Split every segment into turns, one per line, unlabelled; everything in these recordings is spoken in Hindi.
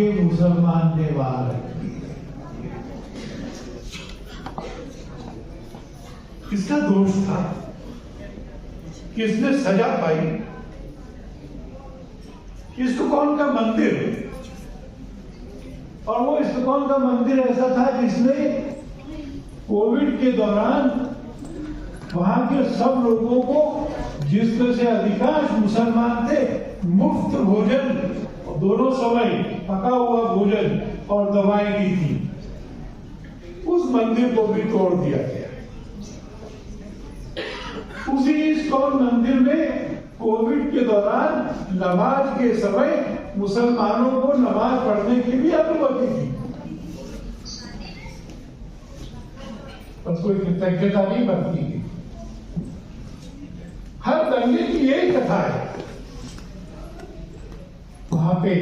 भाग्य मुसलमान ने वहां रखी। किसका दोष था कि इसने सजा पाई? इस्कॉन का मंदिर, और वो इस्कॉन का मंदिर ऐसा था जिसमें कोविड के दौरान वहां के सब लोगों को, जिसमें से अधिकांश मुसलमान थे, मुफ्त भोजन, दोनों समय पका हुआ भोजन और दवाएं दी थी। उस मंदिर को भी तोड़ दिया गया। उसी इस्कॉन मंदिर में कोविड के दौरान नमाज के समय मुसलमानों को नमाज पढ़ने की भी अनुमति थी, पर कोई कृतज्ञता नहीं बरती गई। हर दंगे की यही कथा है। वहां पे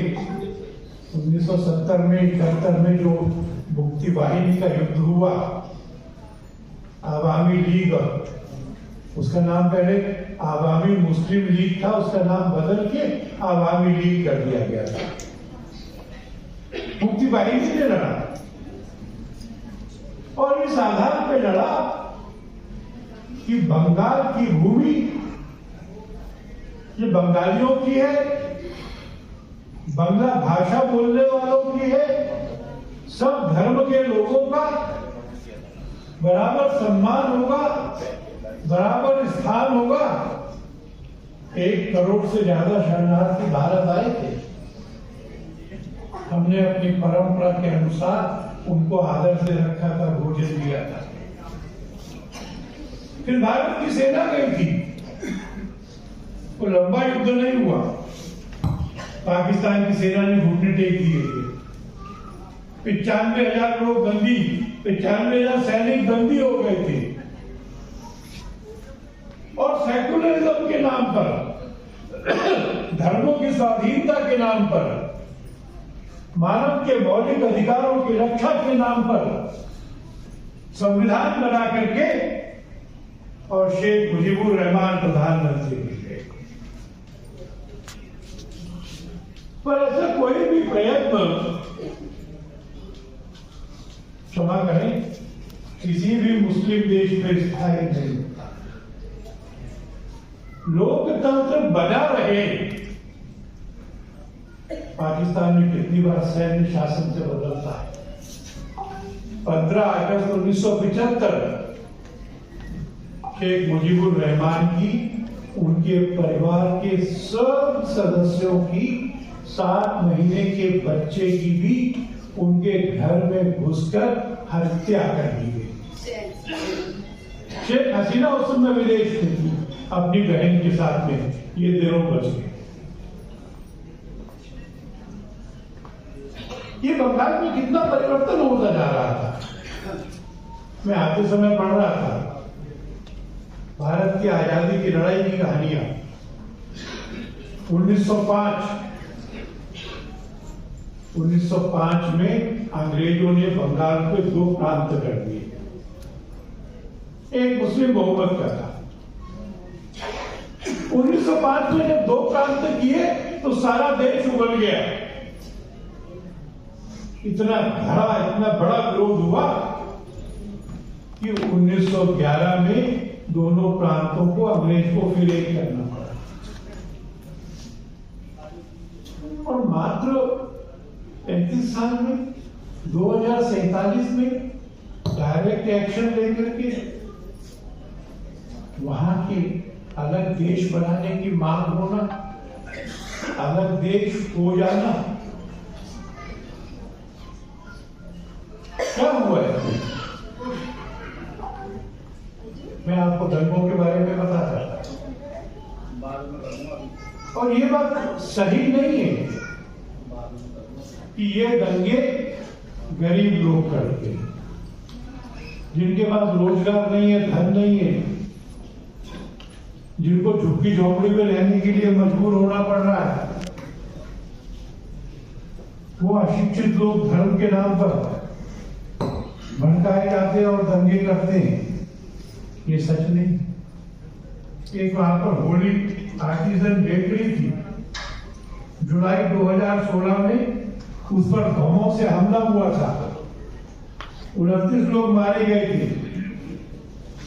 1970 में 71 में जो मुक्ति वाहिनी का युद्ध हुआ, आवामी लीग, उसका नाम पहले आवामी मुस्लिम लीग था, उसका नाम बदल के आवामी लीग कर दिया गया था। मुक्ति वाहिनी ने लड़ा और इस आधार पे लड़ा कि बंगाल की भूमि ये बंगालियों की है, बंगला भाषा बोलने वालों की है, सब धर्म के लोगों का बराबर सम्मान होगा, बराबर स्थान होगा। 1 करोड़ से ज्यादा शरणार्थी भारत आए थे। हमने अपनी परंपरा के अनुसार उनको आदर से रखा था, भोजन दिया था। फिर भारत की सेना गई थी, वो लंबा युद्ध नहीं हुआ। पाकिस्तान की सेना ने घुटने टेक दिए थे। 95,000 लोग बंदी, 95,000 सैनिक बंदी हो गए थे। और सेकुलरिज्म के नाम पर, धर्मों की स्वाधीनता के नाम पर, मानव के मौलिक अधिकारों की रक्षा के नाम पर संविधान बना करके और शेख मुजीबुर रहमान प्रधानमंत्री बने। पर ऐसा कोई भी प्रयत्न, क्षमा करें, किसी भी मुस्लिम देश में स्थायी नहीं होता। लोकतंत्र बना रहे। पाकिस्तान में कितनी बार सैन्य शासन से बदलता है। 15 अगस्त 1975 शेख मुजीबुर रहमान की, उनके परिवार के सब सदस्यों की, 7 महीने के बच्चे की भी उनके घर में घुसकर हत्या कर दी गई। शेख हसीना उस समय विदेश में थी अपनी बहन के साथ में, ये दिनों बच गए। ये बंगाल में कितना परिवर्तन होता जा रहा था। मैं आते समय पढ़ रहा था भारत की आजादी की लड़ाई की कहानियां। 1905 में अंग्रेजों ने बंगाल को 2 प्रांत कर दिए। एक मुस्लिम बहुमत का था। 1905 में जब 2 प्रांत किए तो सारा देश उगल गया। इतना बड़ा विरोध हुआ कि 1911 में दोनों प्रांतों को अंग्रेज को फिर एक करना पड़ा। और मात्र 35 साल में 2047 में डायरेक्ट एक्शन लेकर के वहां की अलग देश बनाने की मांग होना, अलग देश हो जाना, क्या हुआ है? मैं आपको दंगों के बारे में बता रहा था, और ये बात सही नहीं है कि ये दंगे गरीब लोग करते हैं, जिनके पास रोजगार नहीं है, धन नहीं है, जिनको झुग्गी झोपड़ी में रहने के लिए मजबूर होना पड़ रहा है। वो अशिक्षित लोग धर्म के नाम पर भड़काए जाते हैं और दंगे करते हैं। ये सच नहीं। एक वहां पर होली आर्टिजन बेकरी थी। जुलाई 2016 में उस पर बमों से हमला हुआ था, 29 लोग मारे गए थे,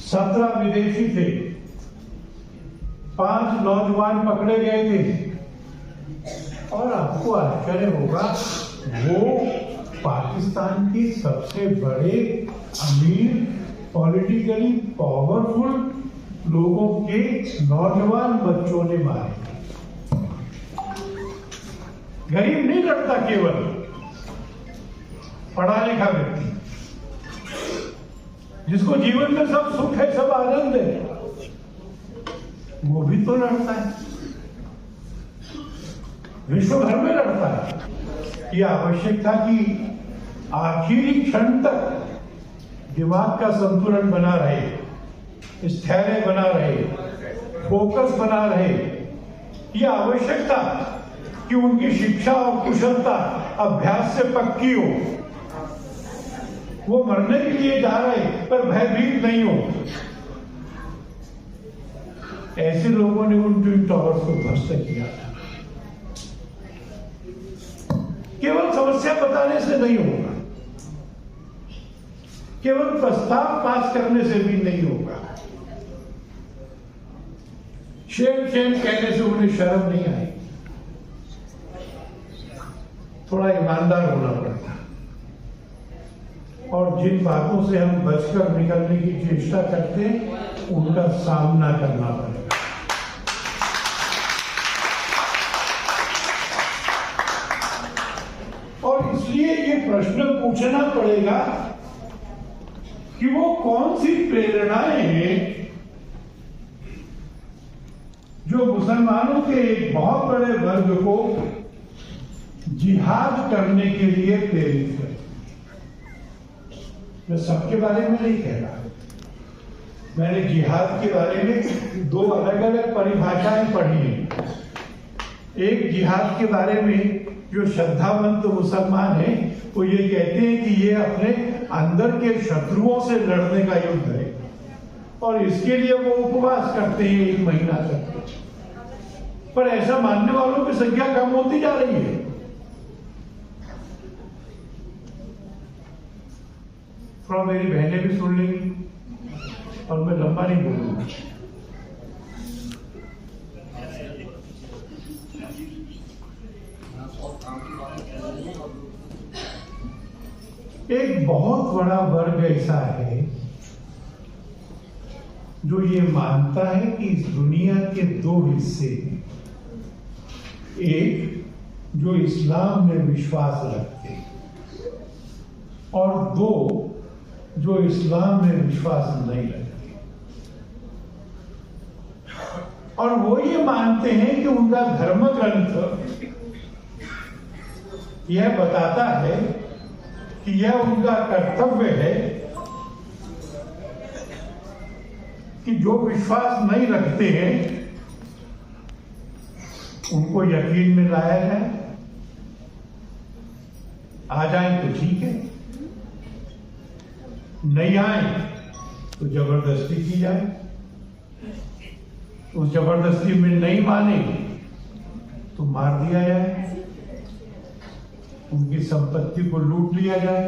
17 विदेशी थे, 5 नौजवान पकड़े गए थे। और आपको आश्चर्य होगा, वो पाकिस्तान के सबसे बड़े अमीर पॉलिटिकली पावरफुल लोगों के नौजवान बच्चों ने मारे। गरीब नहीं लड़ता, केवल पढ़ा लिखा व्यक्ति जिसको जीवन में सब सुख है, सब आनंद है, वो भी तो लड़ता है, विश्व भर में लड़ता है। यह आवश्यक था कि आखिरी क्षण तक दिमाग का संतुलन बना रहे, स्थैर्य बना रहे, फोकस बना रहे। यह आवश्यक था कि उनकी शिक्षा और कुशलता अभ्यास से पक्की हो, वो मरने के लिए जा रहे पर भयभीत नहीं हो। ऐसे लोगों ने उन ट्विन टावर्स को ध्वस्त किया था। केवल समस्या बताने से नहीं होगा, केवल प्रस्ताव पास करने से भी नहीं होगा। शेम शेम कहने से उन्हें शर्म नहीं आई, थोड़ा ईमानदार होना पड़ता। और जिन बातों से हम बचकर निकलने की चेष्टा करते हैं, उनका सामना करना पड़ेगा। और इसलिए ये प्रश्न पूछना पड़ेगा कि वो कौन सी प्रेरणाएं हैं जो मुसलमानों के एक बहुत बड़े वर्ग को जिहाद करने के लिए प्रेरित करे। मैं सबके बारे में नहीं कह रहा, मैंने जिहाद के बारे में 2 अलग अलग परिभाषाएं पढ़ी हैं। एक जिहाद के बारे में जो श्रद्धावंत मुसलमान हैं, वो ये कहते हैं कि ये अपने अंदर के शत्रुओं से लड़ने का युद्ध है, और इसके लिए वो उपवास करते हैं 1 महीना तक। पर ऐसा मानने वालों की संख्या कम होती जा रही है। थोड़ा मेरी बहनें भी सुन लेंगी, और मैं लंबा नहीं बोलूंगा। एक बहुत बड़ा वर्ग ऐसा है जो ये मानता है कि इस दुनिया के 2 हिस्से हैं। एक जो इस्लाम में विश्वास रखते हैं, और 2 जो इस्लाम में विश्वास नहीं रखते। और वो ये मानते हैं कि उनका धर्म ग्रंथ यह बताता है कि यह उनका कर्तव्य है कि जो विश्वास नहीं रखते हैं उनको यकीन में लाया जाए। आ जाए तो ठीक है, नहीं आए तो जबरदस्ती की जाए। उस जबरदस्ती में नहीं माने तो मार दिया जाए, उनकी संपत्ति को लूट लिया जाए,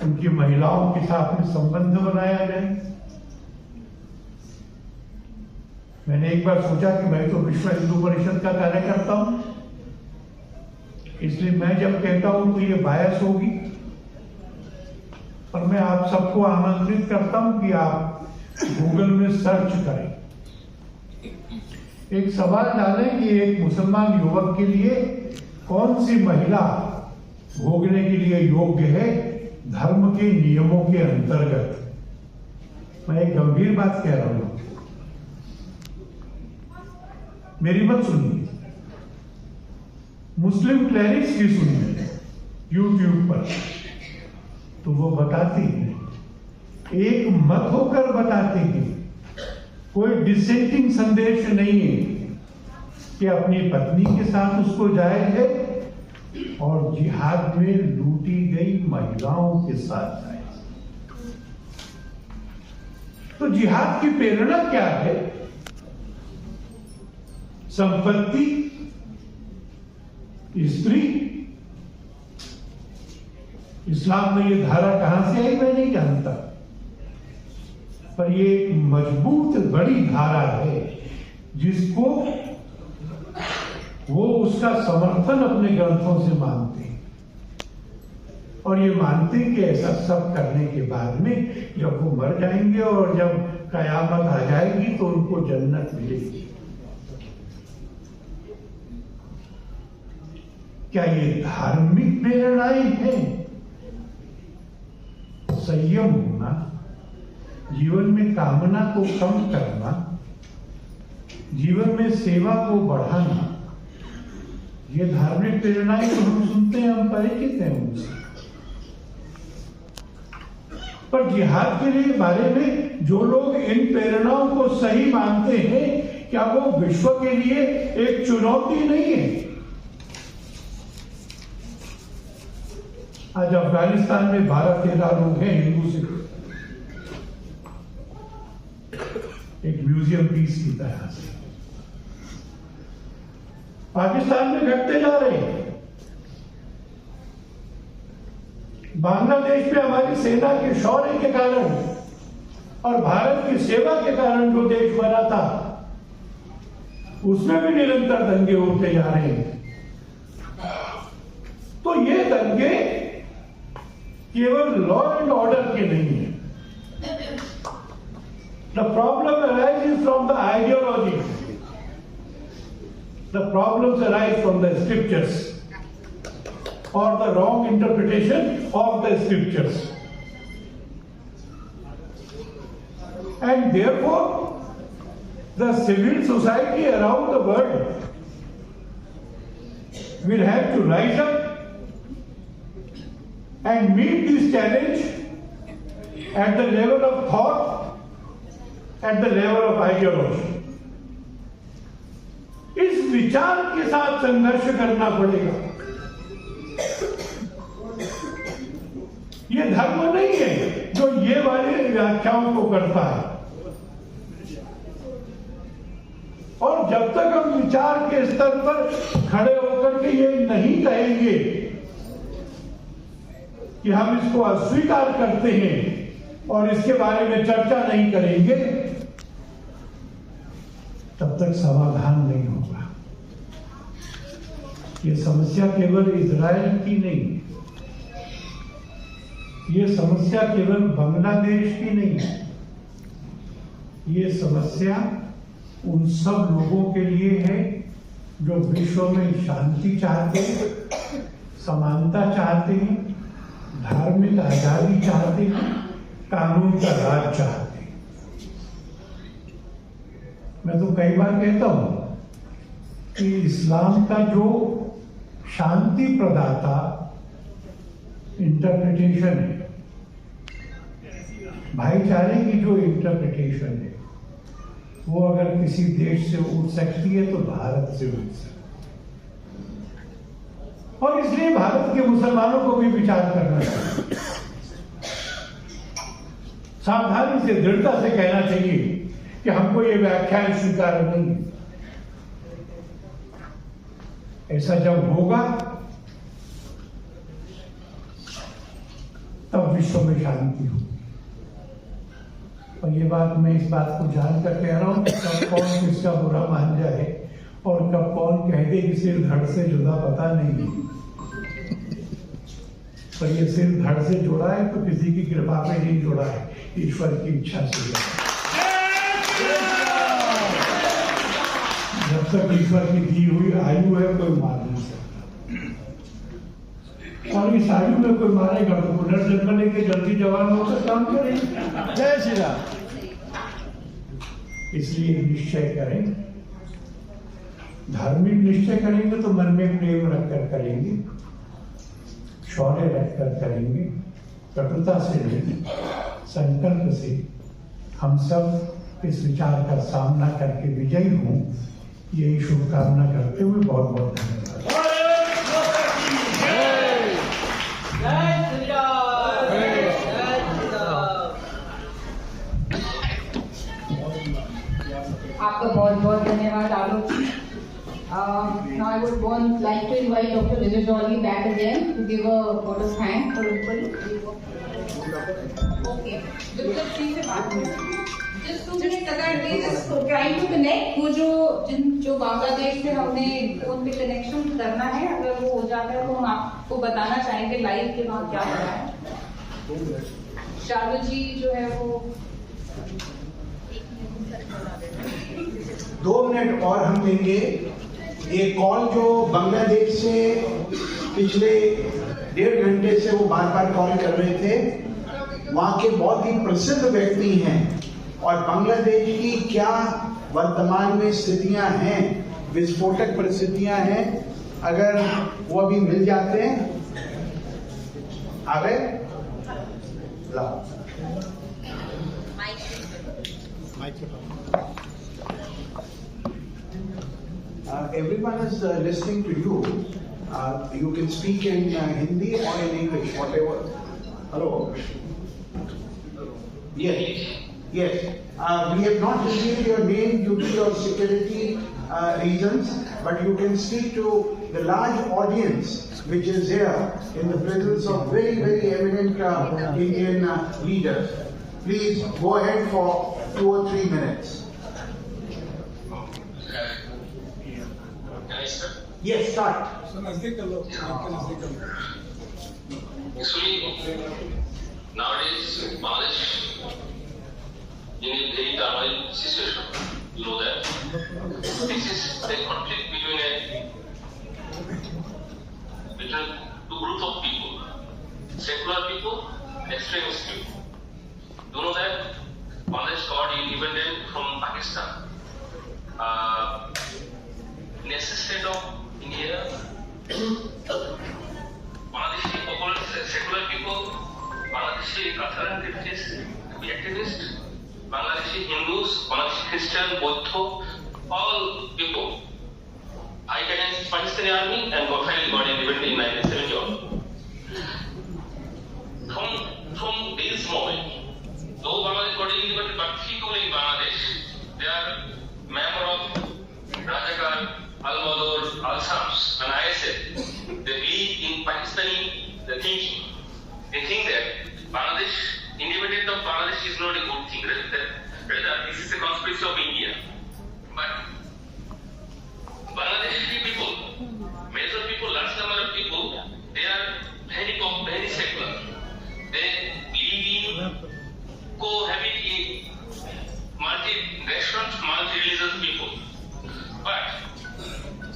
उनकी महिलाओं के साथ में संबंध बनाया जाए। मैंने एक बार सोचा कि मैं तो विश्व हिंदू परिषद का कार्य करता हूं, इसलिए मैं जब कहता हूं तो ये बायस होगी, और मैं आप सबको आमंत्रित करता हूं कि आप गूगल में सर्च करें, एक सवाल डालें कि एक मुसलमान युवक के लिए कौन सी महिला भोगने के लिए योग्य है धर्म के नियमों के अंतर्गत। मैं एक गंभीर बात कह रहा हूं, मेरी मत सुनिए, मुस्लिम क्लैरिक्स की सुनिए यूट्यूब पर। तो वो बताती है, एक मत होकर बताती है, कोई डिसेंटिंग संदेश नहीं है कि अपनी पत्नी के साथ उसको जायज है और जिहाद में लूटी गई महिलाओं के साथ जायज। तो जिहाद की प्रेरणा क्या है? संपत्ति, स्त्री, इस्लाम में ये धारा कहां से आई मैं नहीं जानता, पर ये एक मजबूत बड़ी धारा है जिसको वो उसका समर्थन अपने ग्रंथों से मानते हैं। और ये मानते हैं कि ऐसा सब करने के बाद में जब वो मर जाएंगे और जब कयामत आ जाएगी तो उनको जन्नत मिलेगी। क्या ये धार्मिक प्रेरणाएं हैं? संयम होना, जीवन में कामना को कम करना, जीवन में सेवा को बढ़ाना, ये धार्मिक प्रेरणाएं तो हम सुनते हैं, हम परिचित हैं उनसे। पर जिहाद के लिए बारे में जो लोग इन प्रेरणाओं को सही मानते हैं, क्या वो विश्व के लिए एक चुनौती नहीं है? आज अफगानिस्तान में 12-13 लोग हैं हिंदू से, एक म्यूजियम पीस की तरह से। पाकिस्तान में घटते जा रहे हैं। बांग्लादेश में हमारी सेना के शौर्य के कारण और भारत की सेवा के कारण जो देश बना था, उसमें भी निरंतर दंगे होते जा रहे हैं। तो ये दंगे केवल लॉ एंड ऑर्डर के नहीं है। The problem arises from the ideology. The problems arise from the scriptures or the wrong interpretation of the scriptures. And therefore, the civil society around the world will have to rise up and meet this challenge at the level of thought, at the level of ideology. इस विचार के साथ संघर्ष करना पड़ेगा। ये धर्म नहीं है जो ये वाले व्याख्याओं को करता है। और जब तक हम विचार के स्तर पर खड़े होकर के ये नहीं कहेंगे कि हम इसको अस्वीकार करते हैं और इसके बारे में चर्चा नहीं करेंगे, तब तक समाधान नहीं होगा। ये समस्या केवल इजराइल की नहीं है, ये समस्या केवल बांग्लादेश की नहीं है, ये समस्या उन सब लोगों के लिए है जो विश्व में शांति चाहते हैं, समानता चाहते हैं, धार्मिक आजादी चाहते हैं, कानून का राज चाहते हैं। मैं तो कई बार कहता हूं कि इस्लाम का जो शांति प्रदाता इंटरप्रिटेशन है, भाईचारे की जो इंटरप्रिटेशन है, वो अगर किसी देश से उठ सकती है तो भारत से उठ सकती है। और इसलिए भारत के मुसलमानों को भी विचार करना चाहिए, सावधानी से, दृढ़ता से कहना चाहिए कि हमको ये व्याख्यान स्वीकार नहीं है। ऐसा जब होगा तब विश्व में शांति होगी। और ये बात मैं इस बात को जानकर कह रहा हूं कि कब कौन किसका बुरा मान जाए और कब कौन कह दे कि सिर धड़ से जुड़ा, पता नहीं। पर ये सिर धड़ से जुड़ा है तो किसी की कृपा पे नहीं जुड़ा है, ईश्वर की इच्छा से जुड़ा है। जब तक ईश्वर की दी हुई आयु है कोई मार नहीं सकता, और इस आयु में कोई मारेगा तो पुनर्जन्म लेके जल्दी जवान होकर काम करेंगे। जय श्री राम। इसलिए निश्चय करें, धार्मिक निश्चय करेंगे तो मन में प्रेम रखकर करेंगे, शौर्य रखकर करेंगे, कटुता से नहीं, संकल्प से हम सब इस विचार का सामना करके विजयी हों, यही शुभकामना करते हुए बहुत बहुत धन्यवाद।
आपका बहुत बहुत धन्यवाद आलोक जी। Now I would like to invite Dr. Vijay Jolly back again to give a vote of thanks for Rupal. Okay. Just 2 minutes अगर we just trying to connect वो जो बांग्लादेश से हमने फोन पे कनेक्शन करना है, अगर वो हो जाता है तो हम आपको बताना चाहेंगे लाइव के वहाँ क्या हो रहा है। शारदा जी जो है वो
2 मिनट और हम देंगे। ये कॉल जो बांग्लादेश से पिछले 1.5 घंटे से वो बार बार कॉल कर रहे थे, वहाँ के बहुत ही प्रसिद्ध व्यक्ति हैं और बांग्लादेश की क्या वर्तमान में स्थितियां हैं, विस्फोटक परिस्थितियां हैं, अगर वो अभी मिल जाते हैं। आ गए? लाओ everyone is listening to you. You can speak in Hindi or in English, whatever. Hello. Yes. Yes. We have not revealed your name due to your security reasons, but you can speak to the large audience which is here in the presence of very, very eminent Indian leaders. Please go ahead for 2 or 3 minutes. Yes, start.
Actually, nowadays, Bangladesh in a very turmoil situation. You know that. This is the conflict between two groups of people: secular people, extremist people. You know that Bangladesh got independent from Pakistan. In a state of India, Bangladeshi secular people, Bangladeshi activists, Bangladeshi Hindus, Bangladeshi Christian, Buddha, all people fight against Pakistani army and finally got independent in 1971. From this moment, though Bangladesh got independent, but people in Bangladesh, they are member of Rajakar, Al-Mador, Al-Shams and ISL. They believe in Pakistani thinking. They think that Bangladesh, independence of Bangladesh is not a good thing. Rather, this is a conspiracy of India. But Bangladeshi people, major people, large number of people, they are very secular. They believe in cohabiting multi-national, multi-religious people. But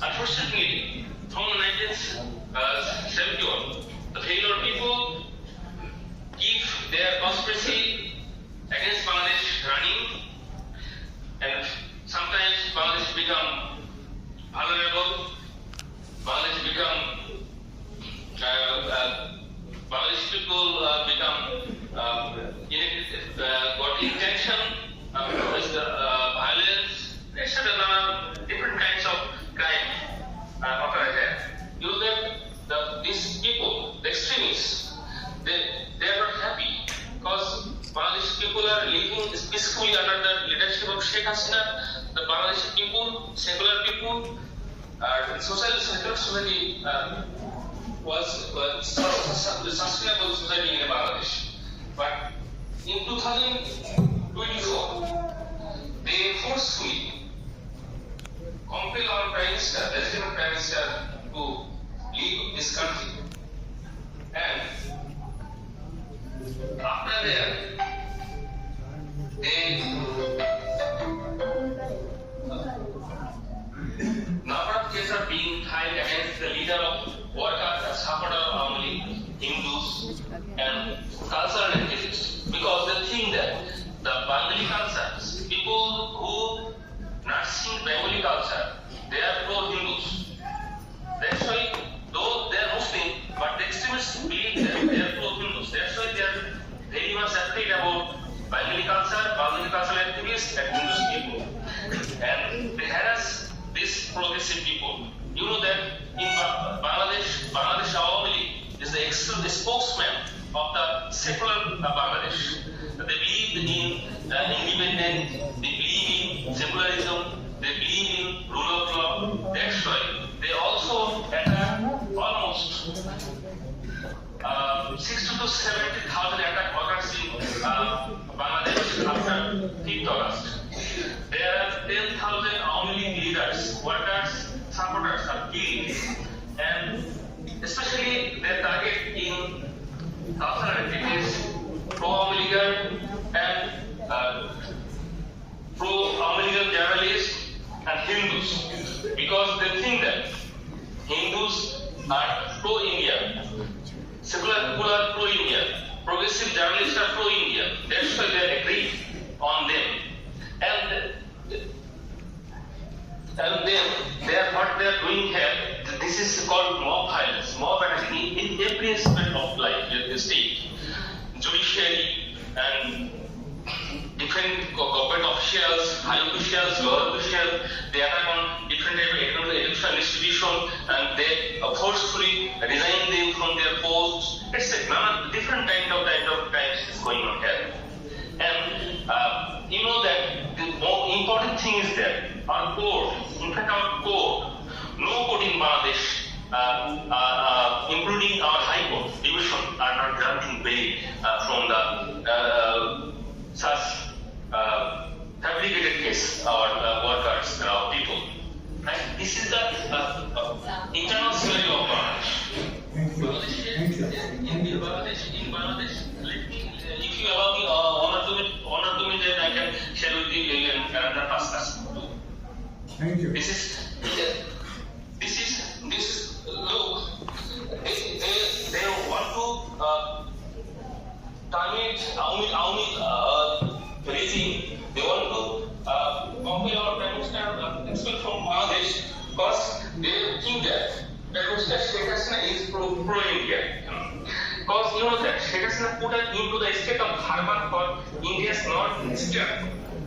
unfortunately, from 1971, the failure people keep their conspiracy against Bangladesh running, and sometimes Bangladesh become vulnerable. Bangladesh become Bangladesh people become got intention with violence, etc. Different kinds of crime occur there. You know that these people, the extremists, they are not happy because Bangladeshi people are living peacefully under the leadership of Sheikh Hasina. The Bangladeshi people, secular people, secular society was sustainable society in Bangladesh. But in 2024, they forcefully compel our Prime Minister, the President Prime Minister, to leave this country. And after that, number of cases are being filed against the leader of workers, the supporter of only Hindus and cultural activists, because they think that the Bengali culture, people who nursing Bengali culture, they are pro-Hindus. That's why, though they are Muslim, but the extremists believe that they are pro-Hindus. That's why they are very much afraid about Bengali cultural activists and Hindus people. And they harass these progressive people. You know that in Bangladesh Awami League is the spokesman of the secular Bangladesh. They believe in independence, they believe in secularism, they believe in rule of law. That's why they also attack almost 60 to 70,000 attack workers in Bangladesh after 5th August. There are 10,000 Awami League leaders, workers, supporters are killed, and especially their target in Southern activities, pro-Awami Leaguer and pro-Awami Leaguer journalists and Hindus, because they think that Hindus are pro-India, secular people are pro-India, progressive journalists are pro-India. That's why they agree on them. And then what they are doing here, this is called mob violence, mob attacking in every aspect of life in the state, judiciary and different government officials, high officials, lower officials. They attack on different type of educational institution and they forcefully resign them from their posts. It's a different kind of times is going on here. And you know that the more important thing is that our court, in fact our court, no court in Bangladesh, including our High Court division, are not granting bail from the such fabricated case, our workers and our people. Right? This is the internal scenario of Bangladesh. In Bangladesh, if you allow me one or two minutes, I can share with you another podcast.
Thank you.
This is look, they want to terminate Awami regime. They want to compel our Prime Minister expel from Bangladesh because they think that Prime Minister Sheikh Hasina is pro-India. Because you know that Sheikh Hasina put us into the state of harbor for India's northeastern.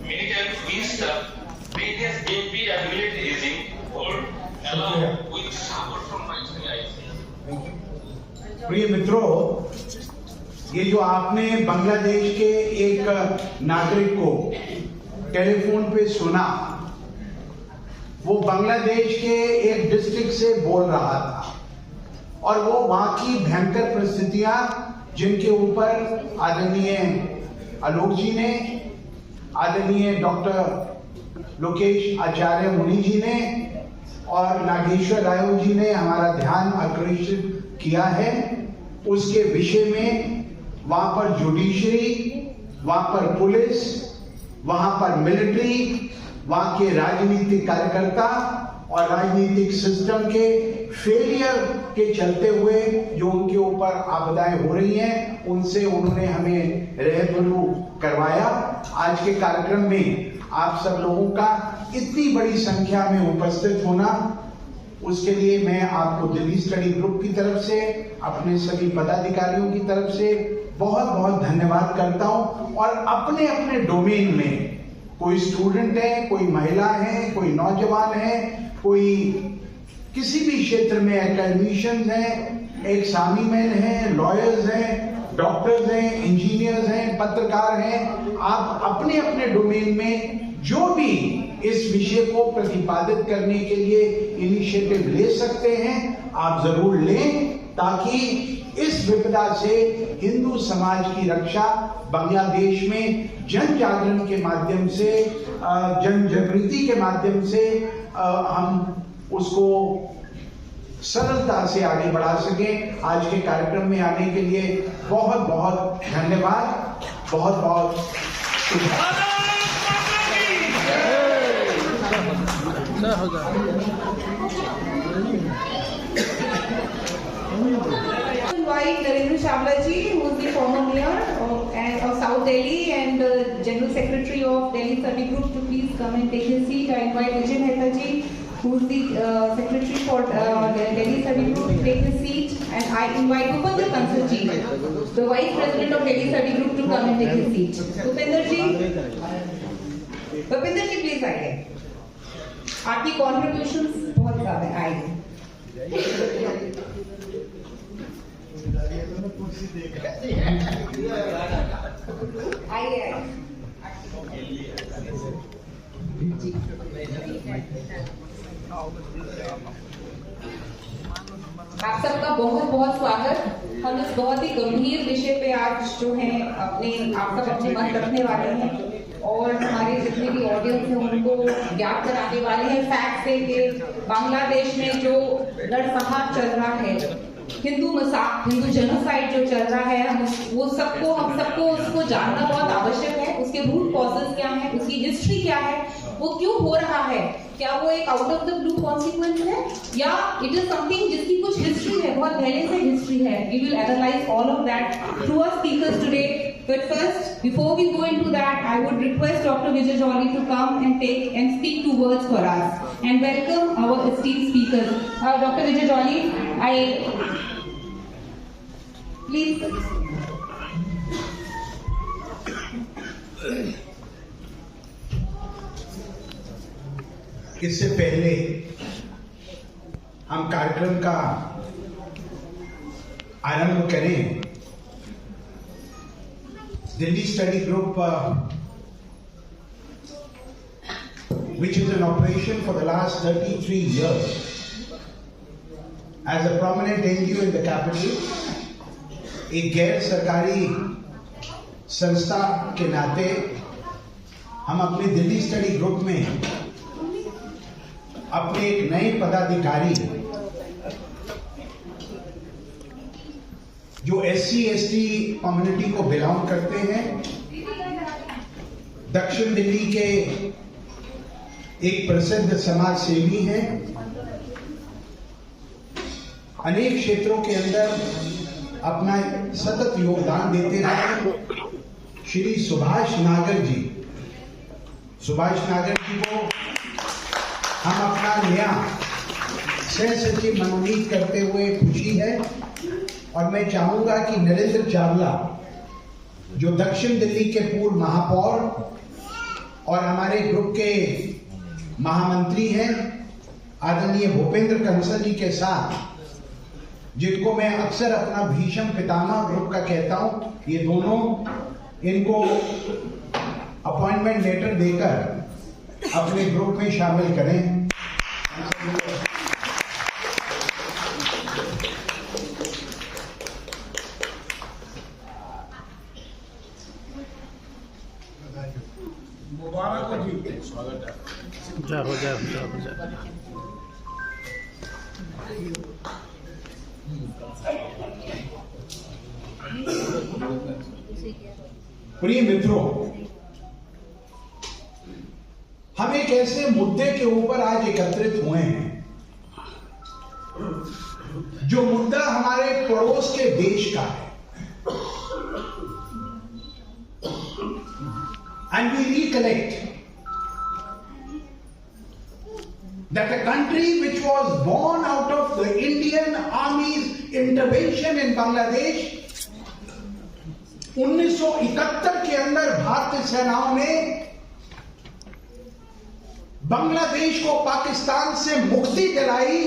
Many times means the previous MP and military regime or along with support from Pakistani.
प्रिय मित्रों, ये जो आपने बांग्लादेश के एक नागरिक को टेलीफोन पे सुना, वो बांग्लादेश के एक डिस्ट्रिक्ट से बोल रहा था और वो वहां की भयंकर परिस्थितियां जिनके ऊपर आदरणीय आलोक जी ने, आदरणीय डॉक्टर लोकेश आचार्य मुनि जी ने और नागेश्वर राय जी ने हमारा ध्यान आकर्षित किया है, उसके विषय में वहां पर जुडिशरी, वहां पर पुलिस, वहां पर मिलिट्री, वहां के राजनीतिक कार्यकर्ता और राजनीतिक सिस्टम के फेलियर के चलते हुए जो उनके ऊपर आपदाएं हो रही हैं, उनसे उन्होंने हमें रहबरू करवाया। आज के कार्यक्रम में आप सब लोगों का इतनी बड़ी संख्या में उपस्थित होना, उसके लिए मैं आपको दिल्ली स्टडी ग्रुप की तरफ से, अपने सभी पदाधिकारियों की तरफ से बहुत बहुत धन्यवाद करता हूं। और अपने अपने डोमेन में, कोई स्टूडेंट है, कोई महिला है, कोई नौजवान है, कोई किसी भी क्षेत्र में एकेडमिशियंस हैं, एग्जामिनर हैं, लॉयर्स हैं, डॉक्टर्स हैं, इंजीनियर्स हैं, पत्रकार हैं, आप अपने अपने डोमेन में जो भी इस विषय को प्रतिपादित करने के लिए इनिशिएटिव ले सकते हैं, आप जरूर लें, ताकि इस विपदा से हिंदू समाज की रक्षा बांग्लादेश में जन जागरण के माध्यम से, जन जागृति के माध्यम से हम उसको सरलता से आगे बढ़ा सकें। आज के कार्यक्रम में आने के लिए बहुत बहुत धन्यवाद, बहुत बहुत शुभकामनाएं।
Invite Narendra Shamla ji, who is the former mayor of South Delhi and General Secretary of Delhi Study Group, to please come and take his seat. I invite Vijay Mehta ji, who is the Secretary for Delhi Study Group, to take his seat. And I invite Bhupinder Kansal ji, the Vice President of Delhi Study Group, to come and take his seat. Bhupinder ji, please आइए। आपकी contributions बहुत ज़्यादा हैं, आइए। आइए। आप सब सबका बहुत बहुत स्वागत। हम इस बहुत ही गंभीर विषय पे आज जो है आप सब अपने मत रखने वाले हैं और हमारे जितने भी ऑडियंस हैं उनको ज्ञात कराने वाले हैं फैक्ट से कि बांग्लादेश में जो नरसंहार चल रहा है, हिंदू जेनोसाइड जो चल रहा है, हम सबको उसको जानना बहुत आवश्यक है। उसके रूट कॉजेस क्या है, उसकी हिस्ट्री क्या है, वो क्यों हो रहा है, क्या वो एक out of the blue consequence है या इट इज समथिंग जिसकी कुछ हिस्ट्री है, बहुत पहले से हिस्ट्री है। We will analyse all of that through our speakers today. But first, before we go into that, I would request Dr. Vijay Jolly to come and speak 2 words for us and welcome our esteemed speakers. Dr. Vijay Jolly, please.
इससे पहले हम कार्यक्रम का आरंभ करें, Delhi Study Group, which is in operation for the last 33 years, as a prominent NGO in the capital, एक गैर सरकारी संस्था के नाते हम अपने दिल्ली स्टडी ग्रुप में अपने एक नए पदाधिकारी जो SC/ST कम्युनिटी को बिलोंग करते हैं, दक्षिण दिल्ली के एक प्रसिद्ध समाज सेवी हैं, अनेक क्षेत्रों के अंदर अपना सतत योगदान देते रहे श्री सुभाष नागर जी। सुभाष नागर जी को हम अपना नया सह सचिव मनोनीत करते हुए खुशी है और मैं चाहूंगा कि नरेंद्र चावला जो दक्षिण दिल्ली के पूर्व महापौर और हमारे ग्रुप के महामंत्री हैं, आदरणीय भूपेंद्र कंसल जी के साथ, जिनको मैं अक्सर अपना भीष्म पितामह ग्रुप का कहता हूं, ये दोनों इनको अपॉइंटमेंट लेटर देकर अपने ग्रुप में शामिल करें। मुबारक हो जी, स्वागत है। हो जाए। प्रिय मित्रों, हम एक ऐसे मुद्दे के ऊपर आज एकत्रित हुए हैं जो मुद्दा हमारे पड़ोस के देश का है। And we recollect that a country which was born out of the Indian Army's intervention in Bangladesh, 1971 के अंदर भारतीय सेनाओं ने बांग्लादेश को पाकिस्तान से मुक्ति दिलाई।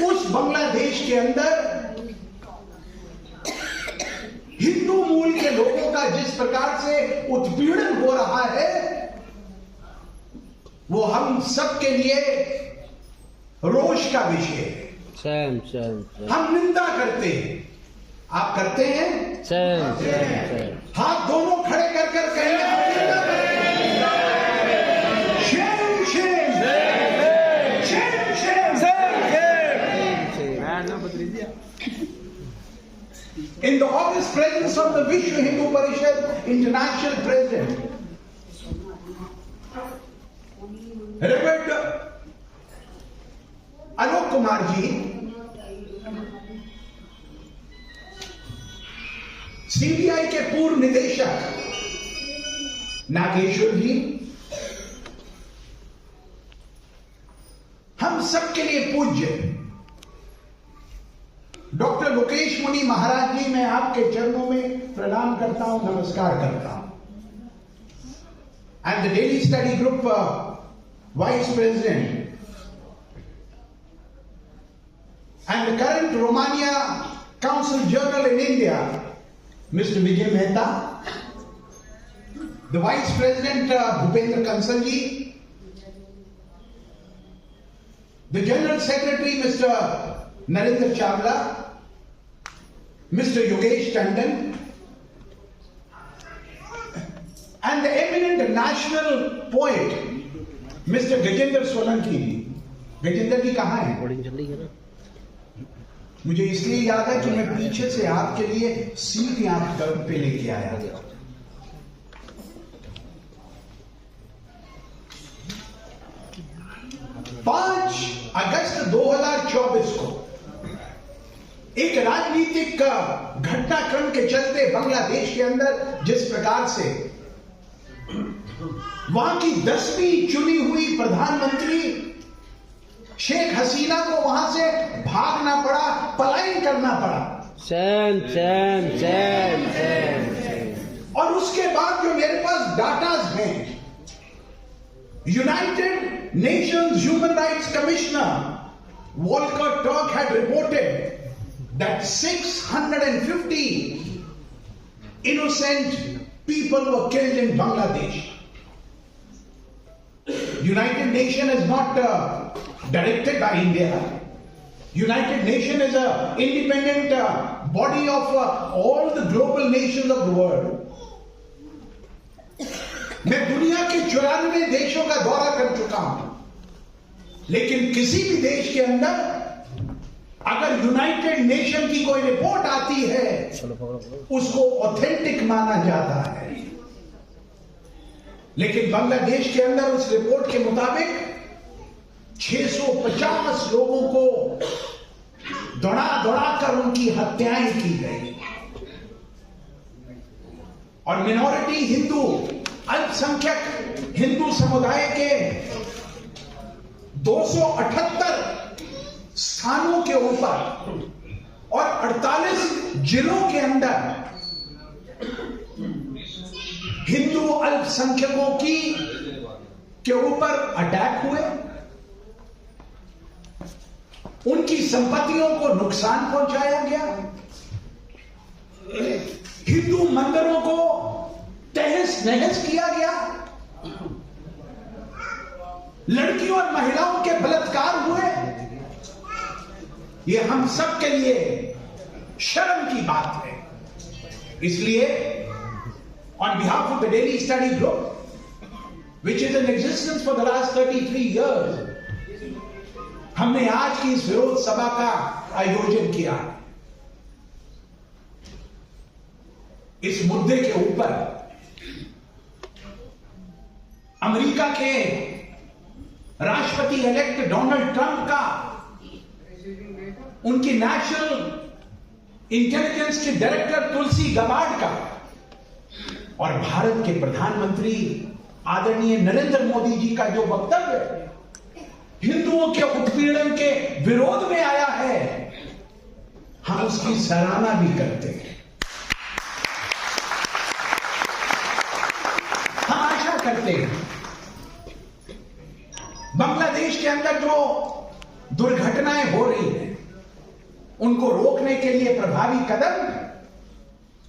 उस बांग्लादेश के अंदर हिंदू मूल के लोगों का जिस प्रकार से उत्पीड़न हो रहा है, वो हम सब के लिए रोष का विषय है। हम निंदा करते हैं। आप करते हैं? हाथ दोनों खड़े कर कहेंगे हम निंदा करते हैं। Shem Shem Shem Shem. In the august presence of the Vishwa Hindu Parishad International President, Reverend Alok Kumar ji, CBI के पूर्व निदेशक नागेश्वर जी, हम सबके लिए पूज्य डॉक्टर लोकेश मुनि महाराज जी, मैं आपके चरणों में प्रणाम करता हूं, नमस्कार करता हूं। And the Delhi study group vice president and the current Romania consul general in India mister Vijay Mehta, the vice president Bhupendra Kansal ji, the General Secretary, Mr. Narendra Chawla, Mr. Yogesh Tandon, and the eminent national poet, Mr. Gajendra Solanki. Gajendra ji कहाँ हैं? मुझे इसलिए याद है कि मैं पीछे से आपके लिए सीट यहां पे लेके आया। 5 अगस्त 2024 को एक राजनीतिक घटनाक्रम के चलते बांग्लादेश के अंदर जिस प्रकार से वहां की 10वीं चुनी हुई प्रधानमंत्री शेख हसीना को वहां से भागना पड़ा, पलायन करना पड़ा। और उसके बाद जो मेरे पास डाटाज हैं, United Nations human rights commissioner Volker Turk had reported that 650 innocent people were killed in Bangladesh. United Nations is not directed by India. United Nations is an independent body of all the global nations of the world. मैं दुनिया के 94 देशों का दौरा कर चुका हूं, लेकिन किसी भी देश के अंदर अगर यूनाइटेड नेशन की कोई रिपोर्ट आती है उसको ऑथेंटिक माना जाता है। लेकिन बांग्लादेश के अंदर उस रिपोर्ट के मुताबिक 650 लोगों को दौड़ा कर उनकी हत्याएं की गई। और मिनॉरिटी हिंदू, अल्पसंख्यक हिंदू समुदाय के 278 स्थानों के ऊपर और 48 जिलों के अंदर हिंदू अल्पसंख्यकों के ऊपर अटैक हुए, उनकी संपत्तियों को नुकसान पहुंचाया गया, हिंदू मंदिरों को तहस नहस किया गया, लड़कियों और महिलाओं के बलात्कार हुए। यह हम सब के लिए शर्म की बात है। इसलिए on behalf of the Delhi Study Group, which is in existence for the last 33 years, हमने आज की इस विरोध सभा का आयोजन किया। इस मुद्दे के ऊपर अमेरिका के राष्ट्रपति इलेक्ट डोनाल्ड ट्रंप का, उनकी नेशनल इंटेलिजेंस के डायरेक्टर तुलसी गबार्ड का और भारत के प्रधानमंत्री आदरणीय नरेंद्र मोदी जी का जो वक्तव्य हिंदुओं के उत्पीड़न के विरोध में आया है, हम उसकी सराहना भी करते हैं। हम आशा करते हैं बांग्लादेश के अंदर जो दुर्घटनाएं हो रही हैं उनको रोकने के लिए प्रभावी कदम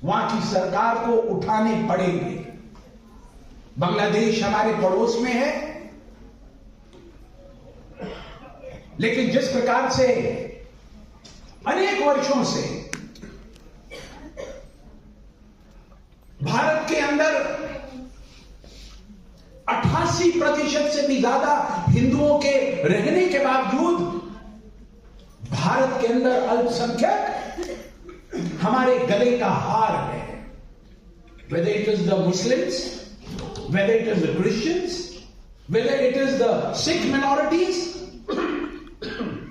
वहां की सरकार को उठाने पड़ेंगे। बांग्लादेश हमारे पड़ोस में है, लेकिन जिस प्रकार से अनेक वर्षों से भारत के अंदर 88% से भी ज्यादा हिंदुओं के रहने के बावजूद भारत के अंदर अल्पसंख्यक हमारे गले का हार है। Whether it is the Muslims, whether it is the Christians, whether it is the Sikh minorities,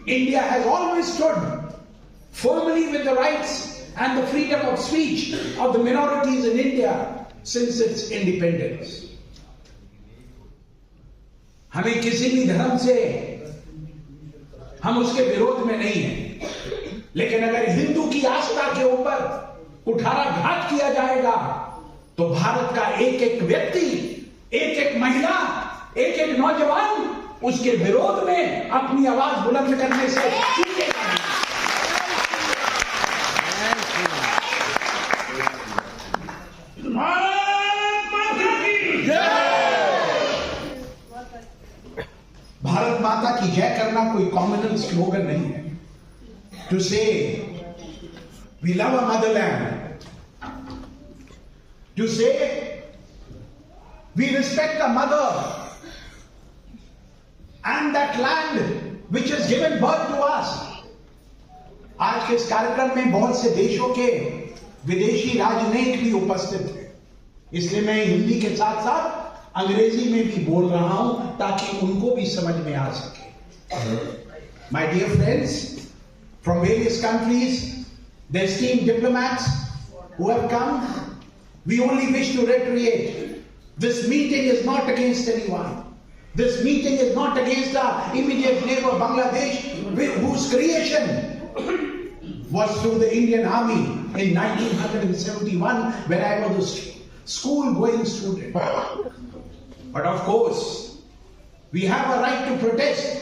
India has always stood firmly with the rights and the freedom of speech of the minorities in India since its independence. हमें किसी भी धर्म से हम उसके विरोध में नहीं हैं, लेकिन अगर हिंदू की आस्था के ऊपर कुठाराघात किया जाएगा तो भारत का एक एक व्यक्ति, एक एक महिला, एक एक नौजवान उसके विरोध में अपनी आवाज बुलंद करने से चूकेगा नहीं। भारत माता की जय करना कोई कॉमन स्लोगन नहीं है. To say we love our motherland, to say we respect our mother and that land which has given birth to us. आज के इस कार्यक्रम में बहुत से देशों के विदेशी राजनयिक भी उपस्थित थे, इसलिए मैं हिंदी के साथ साथ अंग्रेजी में भी बोल रहा हूं ताकि उनको भी समझ में आ सके. My dear friends from various countries, the esteemed diplomats who have come, we only wish to reiterate, this meeting is not against anyone. This meeting is not against our immediate neighbor Bangladesh, whose creation was through the Indian Army in 1971 when I was a school-going student. But of course, we have a right to protest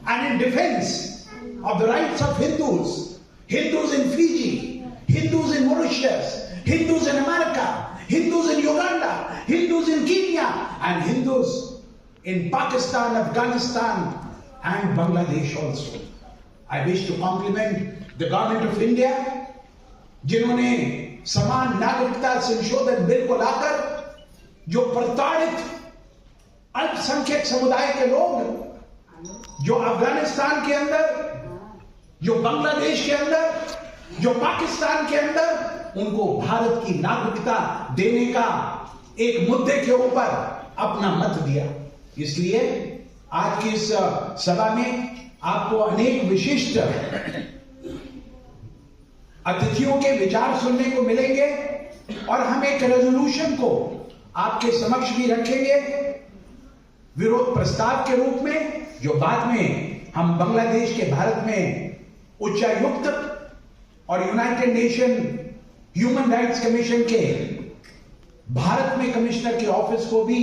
and in defense of the rights of Hindus, Hindus in Fiji, Hindus in Mauritius, Hindus in America, Hindus in Uganda, Hindus in Kenya, and Hindus in Pakistan, Afghanistan, and Bangladesh also. I wish to compliment the government of India, जिन्होंने समान नागरिकता संशोधन बिल को लाकर जो प्रताड़ित अल्पसंख्यक समुदाय के लोग जो अफगानिस्तान के अंदर, जो बांग्लादेश के अंदर, जो पाकिस्तान के अंदर, उनको भारत की नागरिकता देने का एक मुद्दे के ऊपर अपना मत दिया. इसलिए आज की इस सभा में आपको अनेक विशिष्ट अतिथियों के विचार सुनने को मिलेंगे और हम एक रेजोल्यूशन को आपके समक्ष भी रखेंगे विरोध प्रस्ताव के रूप में, जो बाद में हम बांग्लादेश के भारत में उच्चायुक्त और United nation human rights commission के भारत में कमिश्नर के ऑफिस को भी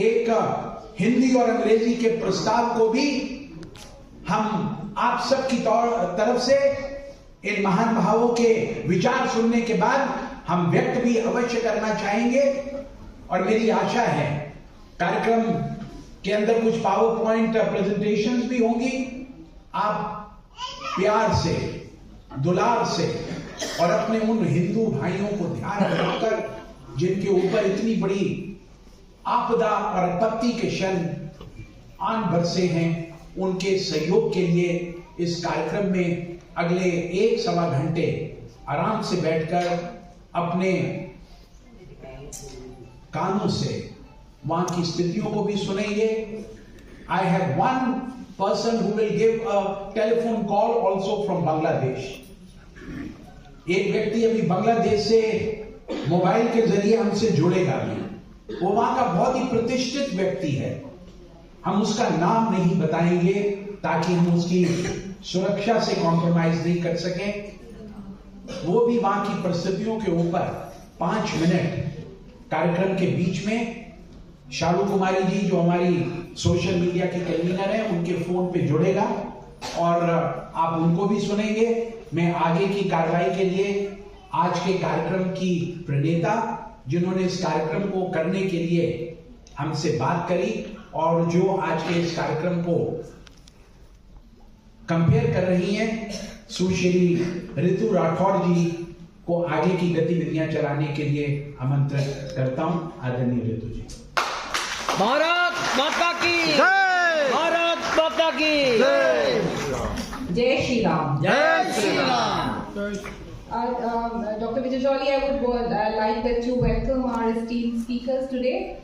एक हिंदी और अंग्रेजी के प्रस्ताव को भी हम आप सबकी तरफ से इन महान भावों के विचार सुनने के बाद हम व्यक्त भी अवश्य करना चाहेंगे. और मेरी आशा है कार्यक्रम के अंदर कुछ पावर पॉइंट प्रेजेंटेशंस भी होंगी. आप प्यार से, दुलार से और अपने उन हिंदू भाइयों को ध्यान में रखकर जिनके ऊपर इतनी बड़ी आपदा और आपत्ति के क्षण आन बरसे हैं, उनके सहयोग के लिए इस कार्यक्रम में अगले 1-1.25 घंटे आराम से बैठकर अपने कानों से वहां की स्थितियों को भी सुनेंगे. I have one person who will give a telephone call also from Bangladesh. एक व्यक्ति अभी बांग्लादेश से मोबाइल के जरिए हमसे जुड़ेगा भी. वो वहां का बहुत ही प्रतिष्ठित व्यक्ति है. हम उसका नाम नहीं बताएंगे ताकि हम उसकी सुरक्षा से कॉम्प्रोमाइज नहीं कर सकें. वो भी वहां की परिस्थितियों के ऊपर 5 मिनट कार्यक्रम के बीच में शालू कुमारी जी, जो हमारी सोशल मीडिया की कन्वीनर है, उनके फोन पे जुड़ेगा और आप उनको भी सुनेंगे. मैं आगे की कार्रवाई के लिए आज के कार्यक्रम की प्रणेता, जिन्होंने इस कार्यक्रम को करने के लिए हमसे बात करी और जो आज के इस कार्यक्रम को कंपेयर कर रही हैं, सुश्री ऋतु राठौड़ जी को आगे की गतिविधियां चलाने के लिए आमंत्रित करता हूं. आदरणीय ऋतु जी.
भारत माता की जय. भारत माता की जय.
जय श्री राम.
जय Shri Ram.
Dr. Vijay Jolly, I would like to welcome our esteemed speakers today.